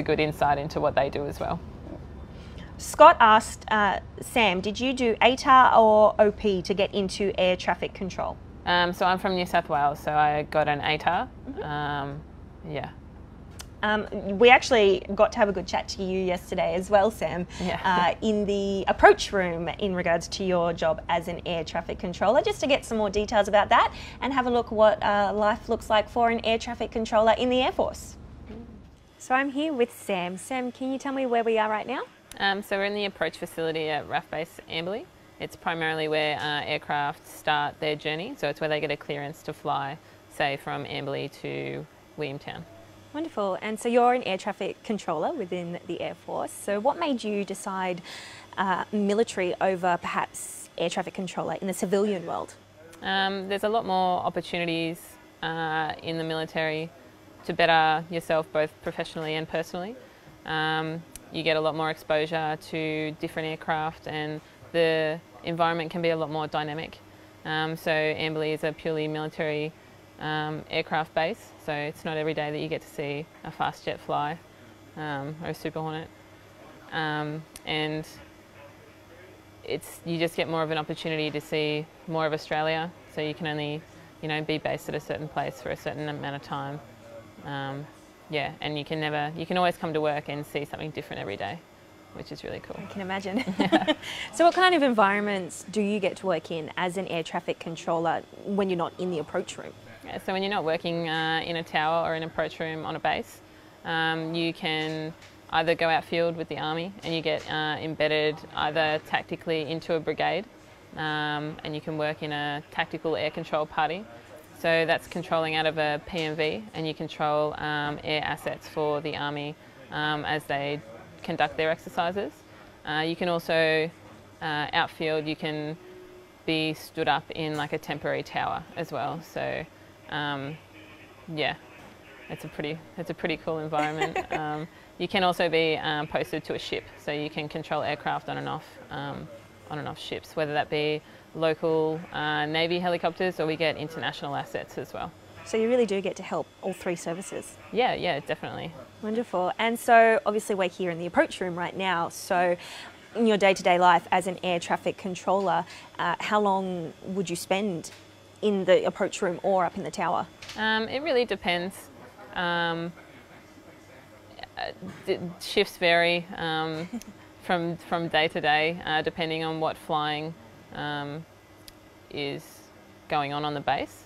good insight into what they do as well. Scott asked, Sam, did you do ATAR or OP to get into air traffic control? So I'm from New South Wales, so I got an ATAR. Yeah. We actually got to have a good chat to you yesterday as well, Sam, in the approach room in regards to your job as an air traffic controller, just to get some more details about that and have a look at what life looks like for an air traffic controller in the Air Force. So I'm here with Sam. Sam, can you tell me where we are right now? So we're in the approach facility at RAF Base Amberley. It's primarily where aircraft start their journey, so it's where they get a clearance to fly, say, from Amberley to Williamtown. Wonderful. And so you're an air traffic controller within the Air Force. So what made you decide military over perhaps air traffic controller in the civilian world? There's a lot more opportunities in the military to better yourself both professionally and personally. You get a lot more exposure to different aircraft, and the environment can be a lot more dynamic. So Amberley is a purely military aircraft base, so it's not every day that you get to see a fast jet fly or a Super Hornet, and you just get more of an opportunity to see more of Australia. So you can only, be based at a certain place for a certain amount of time. Yeah, and you can always come to work and see something different every day, which is really cool. I can imagine. So what kind of environments do you get to work in as an air traffic controller when you're not in the approach room? Yeah, so when you're not working in a tower or an approach room on a base, you can either go outfield with the Army and you get embedded either tactically into a brigade, and you can work in a tactical air control party. So that's controlling out of a PMV, and you control air assets for the Army as they conduct their exercises. You can also outfield, you can be stood up in like a temporary tower as well. So yeah, it's a pretty cool environment. You can also be posted to a ship, so you can control aircraft on and off ships, whether that be local Navy helicopters, or we get international assets as well. So you really do get to help all three services? Yeah, definitely. Wonderful. And so obviously we're here in the approach room right now, so in your day-to-day life as an air traffic controller, how long would you spend in the approach room or up in the tower? It really depends. Shifts vary from day to day, depending on what flying is going on the base.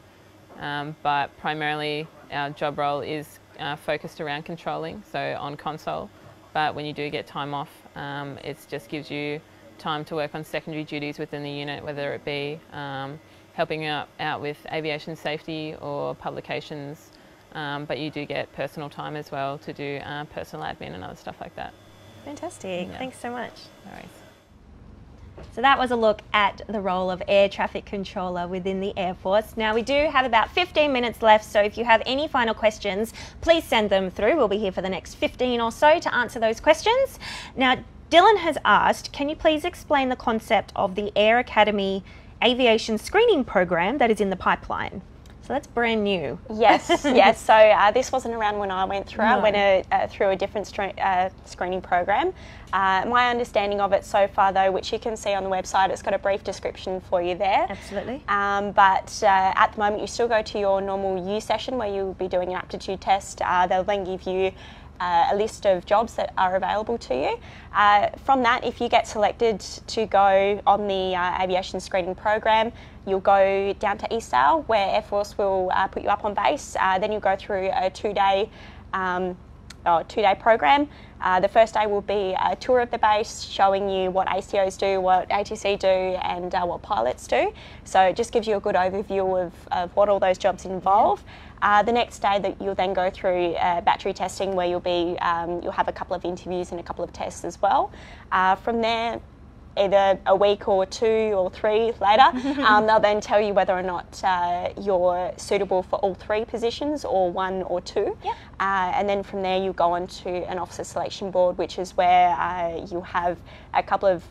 But primarily our job role is focused around controlling, so on console. But when you do get time off, it just gives you time to work on secondary duties within the unit, whether it be helping out with aviation safety or publications. But you do get personal time as well to do personal admin and other stuff like that. Fantastic. Yeah. Thanks so much. No worries. So that was a look at the role of air traffic controller within the Air Force. Now we do have about 15 minutes left, so if you have any final questions, please send them through. We'll be here for the next 15 or so to answer those questions. Now, Dylan has asked, can you please explain the concept of the Air Academy Aviation screening program that is in the pipeline? So that's brand new. Yes, yes. So this wasn't around when I went through. No. I went through a different screening program. My understanding of it so far, though, which you can see on the website, it's got a brief description for you there. Absolutely. But at the moment, you still go to your normal U session where you'll be doing an aptitude test. They'll then give you a list of jobs that are available to you. From that, if you get selected to go on the aviation screening program, you'll go down to Eastdale where Air Force will put you up on base. Then you'll go through a two-day program. The first day will be a tour of the base, showing you what ACOs do, what ATC do, and what pilots do. So it just gives you a good overview of what all those jobs involve. The next day that you'll then go through battery testing, where you'll have a couple of interviews and a couple of tests as well. From there, either a week or 2 or 3 later, they'll then tell you whether or not you're suitable for all 3 positions or 1 or 2. Yep. And then from there you go on to an officer selection board, which is where you have a couple of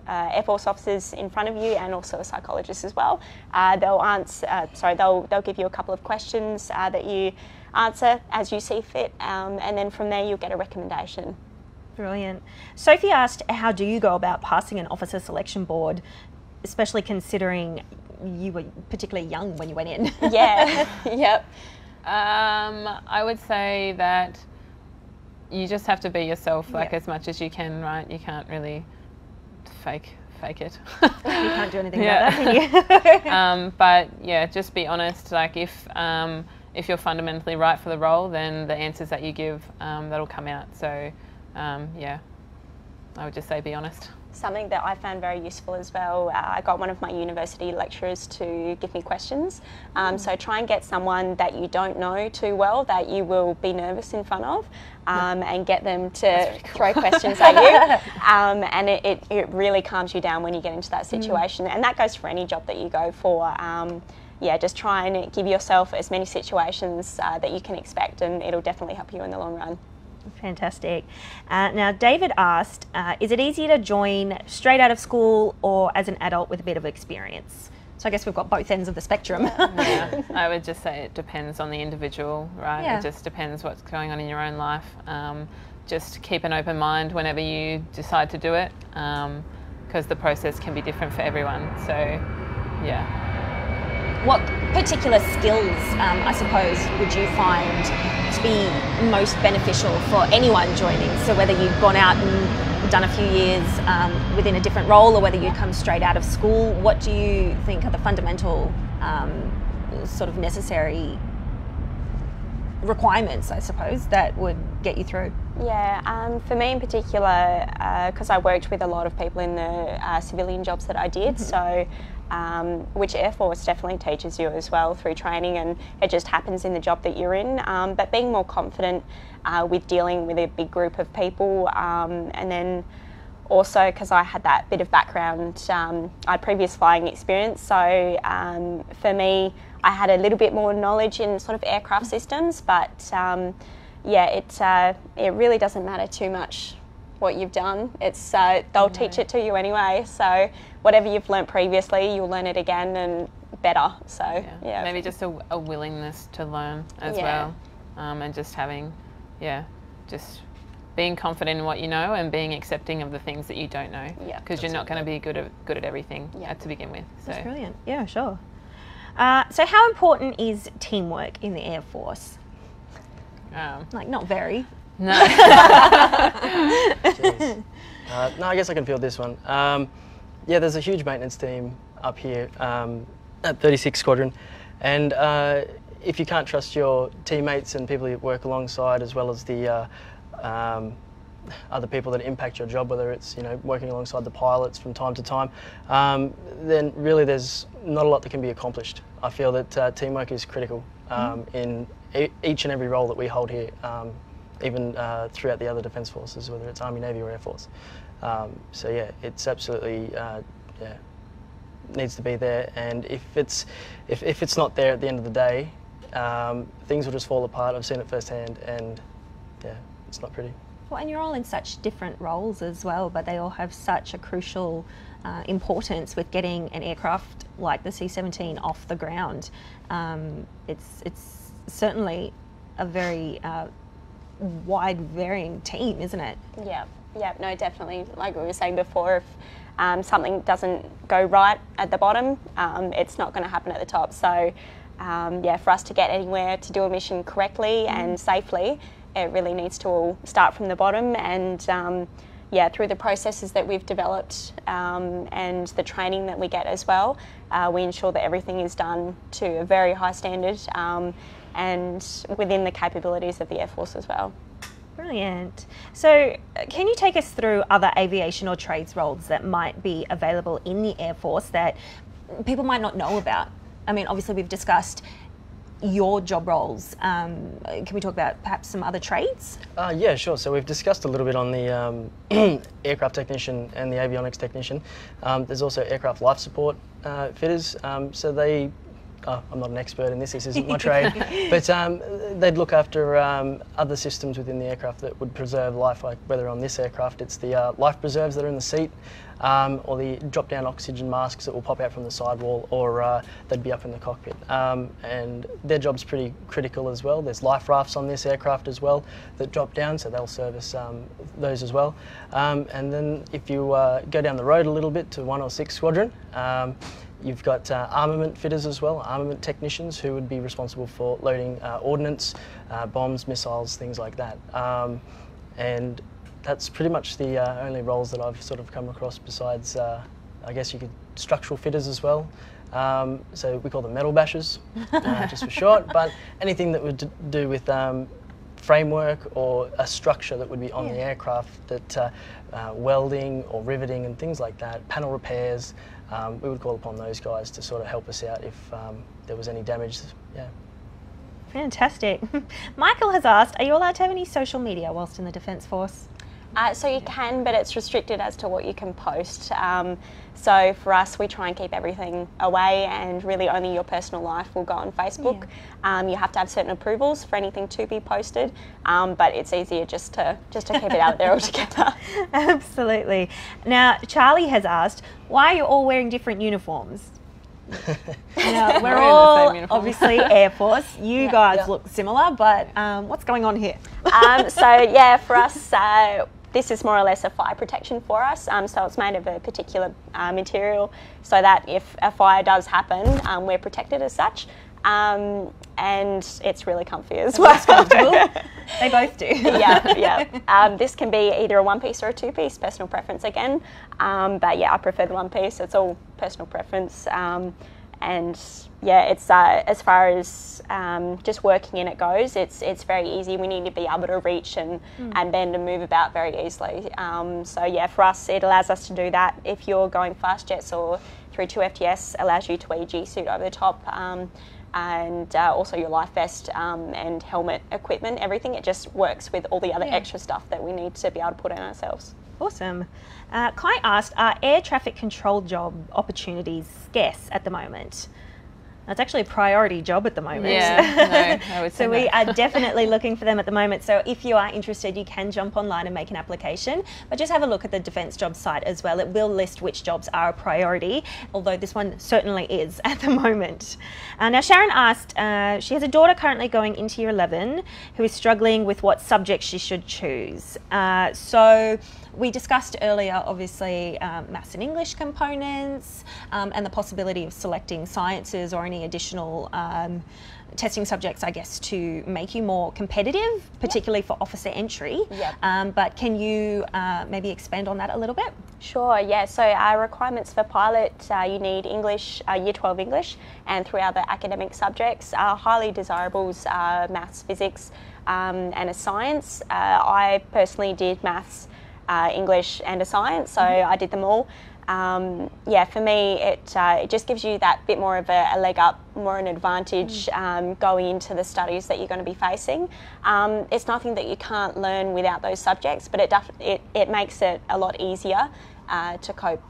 Air Force officers in front of you and also a psychologist as well. They'll give you a couple of questions that you answer as you see fit, and then from there you'll get a recommendation. Brilliant. Sophie asked, how do you go about passing an officer selection board, especially considering you were particularly young when you went in? Yeah, yep. I would say that you just have to be yourself, like, Yep. as much as you can, right? You can't really fake it. You can't do anything about that, can you? But yeah, just be honest. Like, if you're fundamentally right for the role, then the answers that you give, that'll come out. So yeah, I would just say be honest. Something that I found very useful as well, I got one of my university lecturers to give me questions. So try and get someone that you don't know too well, that you will be nervous in front of, and get them to throw questions at you. And it really calms you down when you get into that situation. And that goes for any job that you go for. Yeah, just try and give yourself as many situations that you can expect, and it'll definitely help you in the long run. Fantastic. Now, David asked, is it easier to join straight out of school or as an adult with a bit of experience? So I guess we've got both ends of the spectrum. Yeah, I would just say it depends on the individual, right? Yeah. It just depends what's going on in your own life. Just keep an open mind whenever you decide to do it, because the process can be different for everyone. So, yeah. What particular skills, I suppose, would you find to be most beneficial for anyone joining? So whether you've gone out and done a few years within a different role, or whether you come straight out of school, what do you think are the fundamental sort of necessary requirements, I suppose, that would get you through? Yeah, for me in particular, because I worked with a lot of people in the civilian jobs that I did, so which Air Force definitely teaches you as well through training, and it just happens in the job that you're in. But being more confident with dealing with a big group of people, and then also because I had that bit of background, I had previous flying experience, so for me I had a little bit more knowledge in sort of aircraft systems, but yeah, it really doesn't matter too much what you've done. It's they'll teach it to you anyway, so whatever you've learnt previously, you'll learn it again and better. So yeah. Maybe just a willingness to learn as well, and just having, just being confident in what you know and being accepting of the things that you don't know, because you're not going to be good at everything to begin with. So. That's brilliant. Yeah, sure. So how important is teamwork in the Air Force? Like, not very. No. No, I guess I can field this one. Yeah, there's a huge maintenance team up here at 36 Squadron, and if you can't trust your teammates and people you work alongside, as well as the other people that impact your job, whether it's working alongside the pilots from time to time, then really there's not a lot that can be accomplished. I feel that teamwork is critical in each and every role that we hold here, even throughout the other defence forces, whether it's Army, Navy or Air Force. So yeah, it's absolutely needs to be there, and if it's not there at the end of the day, things will just fall apart. I've seen it firsthand, and yeah, it's not pretty. Well, and you're all in such different roles as well, but they all have such a crucial importance with getting an aircraft like the C-17 off the ground. It's certainly a very wide varying team, isn't it? Yeah, no, definitely. Like we were saying before, if something doesn't go right at the bottom, it's not going to happen at the top. So yeah, for us to get anywhere to do a mission correctly and safely, it really needs to all start from the bottom, and yeah, through the processes that we've developed and the training that we get as well, we ensure that everything is done to a very high standard and within the capabilities of the Air Force as well. Brilliant. So can you take us through other aviation or trades roles that might be available in the Air Force that people might not know about? I mean, obviously we've discussed your job roles. Can we talk about perhaps some other trades? Yeah, sure. So we've discussed a little bit on the aircraft technician and the avionics technician. There's also aircraft life support fitters. So they, I'm not an expert in this isn't my trade, but they'd look after other systems within the aircraft that would preserve life, like whether on this aircraft it's the life preserves that are in the seat, or the drop-down oxygen masks that will pop out from the sidewall, or they'd be up in the cockpit. And their job's pretty critical as well. There's life rafts on this aircraft as well that drop down, so they'll service those as well. And then if you go down the road a little bit to 106 Squadron, you've got armament fitters as well, armament technicians who would be responsible for loading ordnance, bombs, missiles, things like that. And that's pretty much the only roles that I've sort of come across, besides, I guess you could, structural fitters as well. So we call them metal bashers, just for short, but anything that would do with framework or a structure that would be on the aircraft, that welding or riveting and things like that, panel repairs, we would call upon those guys to sort of help us out if there was any damage. Yeah. Fantastic. Michael has asked, are you allowed to have any social media whilst in the Defence Force? So you can, but it's restricted as to what you can post. So for us, we try and keep everything away, and really only your personal life will go on Facebook. You have to have certain approvals for anything to be posted, but it's easier just to keep it out there altogether. Absolutely. Now, Charlie has asked, why are you all wearing different uniforms? Now, we're all obviously Air Force. You guys look similar, but what's going on here? So yeah, for us, this is more or less a fire protection for us. So it's made of a particular material, so that if a fire does happen, we're protected as such. And it's really comfy as well. It's comfortable. They both do. Yeah. This can be either a one-piece or a two-piece, personal preference again. But yeah, I prefer the one-piece. It's all personal preference. And yeah, it's as far as just working in it goes, it's very easy. We need to be able to reach and bend and move about very easily. So yeah, for us, it allows us to do that. If you're going fast jets or through 2 FTS, allows you to wear your G suit over the top. And also your life vest and helmet equipment, everything. It just works with all the other extra stuff that we need to be able to put on ourselves. Awesome. Kai asked, are air traffic control job opportunities scarce at the moment? That's actually a priority job at the moment. Yeah, no, I would say so we are definitely looking for them at the moment. So if you are interested, you can jump online and make an application, but just have a look at the Defence Jobs site as well. It will list which jobs are a priority, although this one certainly is at the moment. Now Sharon asked, she has a daughter currently going into year 11 who is struggling with what subject she should choose. So we discussed earlier, obviously, maths and English components and the possibility of selecting sciences or any additional testing subjects, I guess, to make you more competitive, particularly for officer entry. But can you maybe expand on that a little bit? Sure, yeah. So our requirements for pilot, you need English, Year 12 English, and 3 other academic subjects. Highly desirables are maths, physics, and a science. I personally did maths, English and a science, so I did them all. yeah, for me, it just gives you that bit more of a leg up, more an advantage going into the studies that you're going to be facing. It's nothing that you can't learn without those subjects, but it makes it a lot easier to cope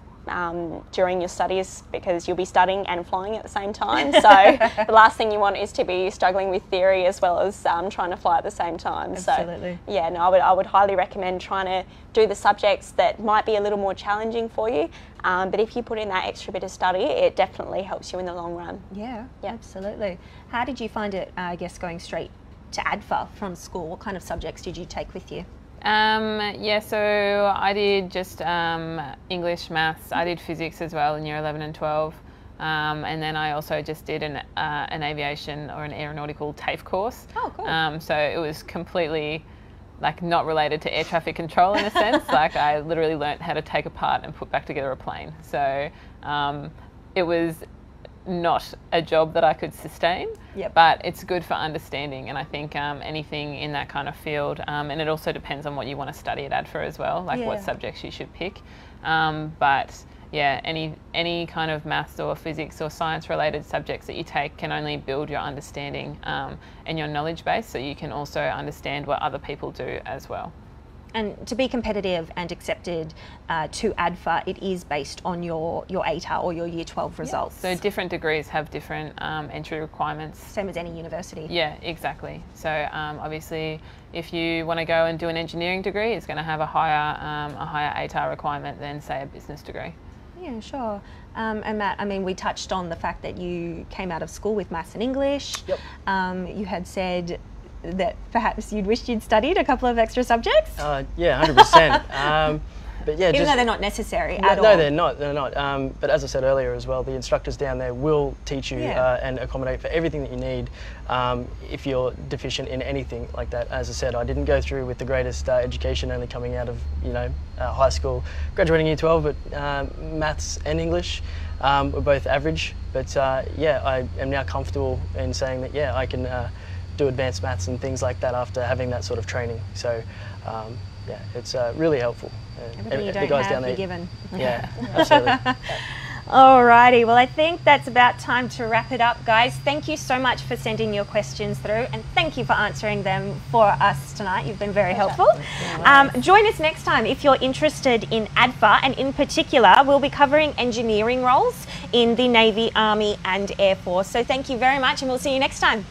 during your studies, because you'll be studying and flying at the same time. So the last thing you want is to be struggling with theory as well as trying to fly at the same time. Absolutely. So yeah, no, I would highly recommend trying to do the subjects that might be a little more challenging for you. But if you put in that extra bit of study, it definitely helps you in the long run. Yeah, absolutely. How did you find it, I guess, going straight to ADFA from school? What kind of subjects did you take with you? Yeah, so I did just English, maths. I did physics as well in year 11 and 12. And then I also just did an aviation or an aeronautical TAFE course. Oh, cool. So it was completely like not related to air traffic control in a sense. Like I literally learnt how to take apart and put back together a plane. So it was not a job that I could sustain, but it's good for understanding, and I think anything in that kind of field, and it also depends on what you want to study at ADFA as well, like what subjects you should pick, but yeah, any kind of maths or physics or science related subjects that you take can only build your understanding and your knowledge base, so you can also understand what other people do as well. And to be competitive and accepted to ADFA, it is based on your ATAR or your Year 12 results. So different degrees have different entry requirements. Same as any university. Yeah, exactly. So obviously, if you want to go and do an engineering degree, it's going to have a higher ATAR requirement than, say, a business degree. Yeah, sure. And Matt, I mean, we touched on the fact that you came out of school with maths and English. Yep. You had said that perhaps you'd wished you'd studied a couple of extra subjects? Yeah, 100%. But yeah, even though they're not necessary at all. No, they're not. They're not. But as I said earlier as well, the instructors down there will teach you and accommodate for everything that you need if you're deficient in anything like that. As I said, I didn't go through with the greatest education, only coming out of high school, graduating Year 12. But maths and English were both average. But yeah, I am now comfortable in saying that I can do advanced maths and things like that after having that sort of training. So yeah, it's really helpful. Everything you don't have, you're given. Yeah, absolutely. Alrighty, well I think that's about time to wrap it up, guys. Thank you so much for sending your questions through, and thank you for answering them for us tonight. You've been very helpful. Join us next time if you're interested in ADFA, and in particular we'll be covering engineering roles in the Navy, Army and Air Force. So thank you very much, and we'll see you next time.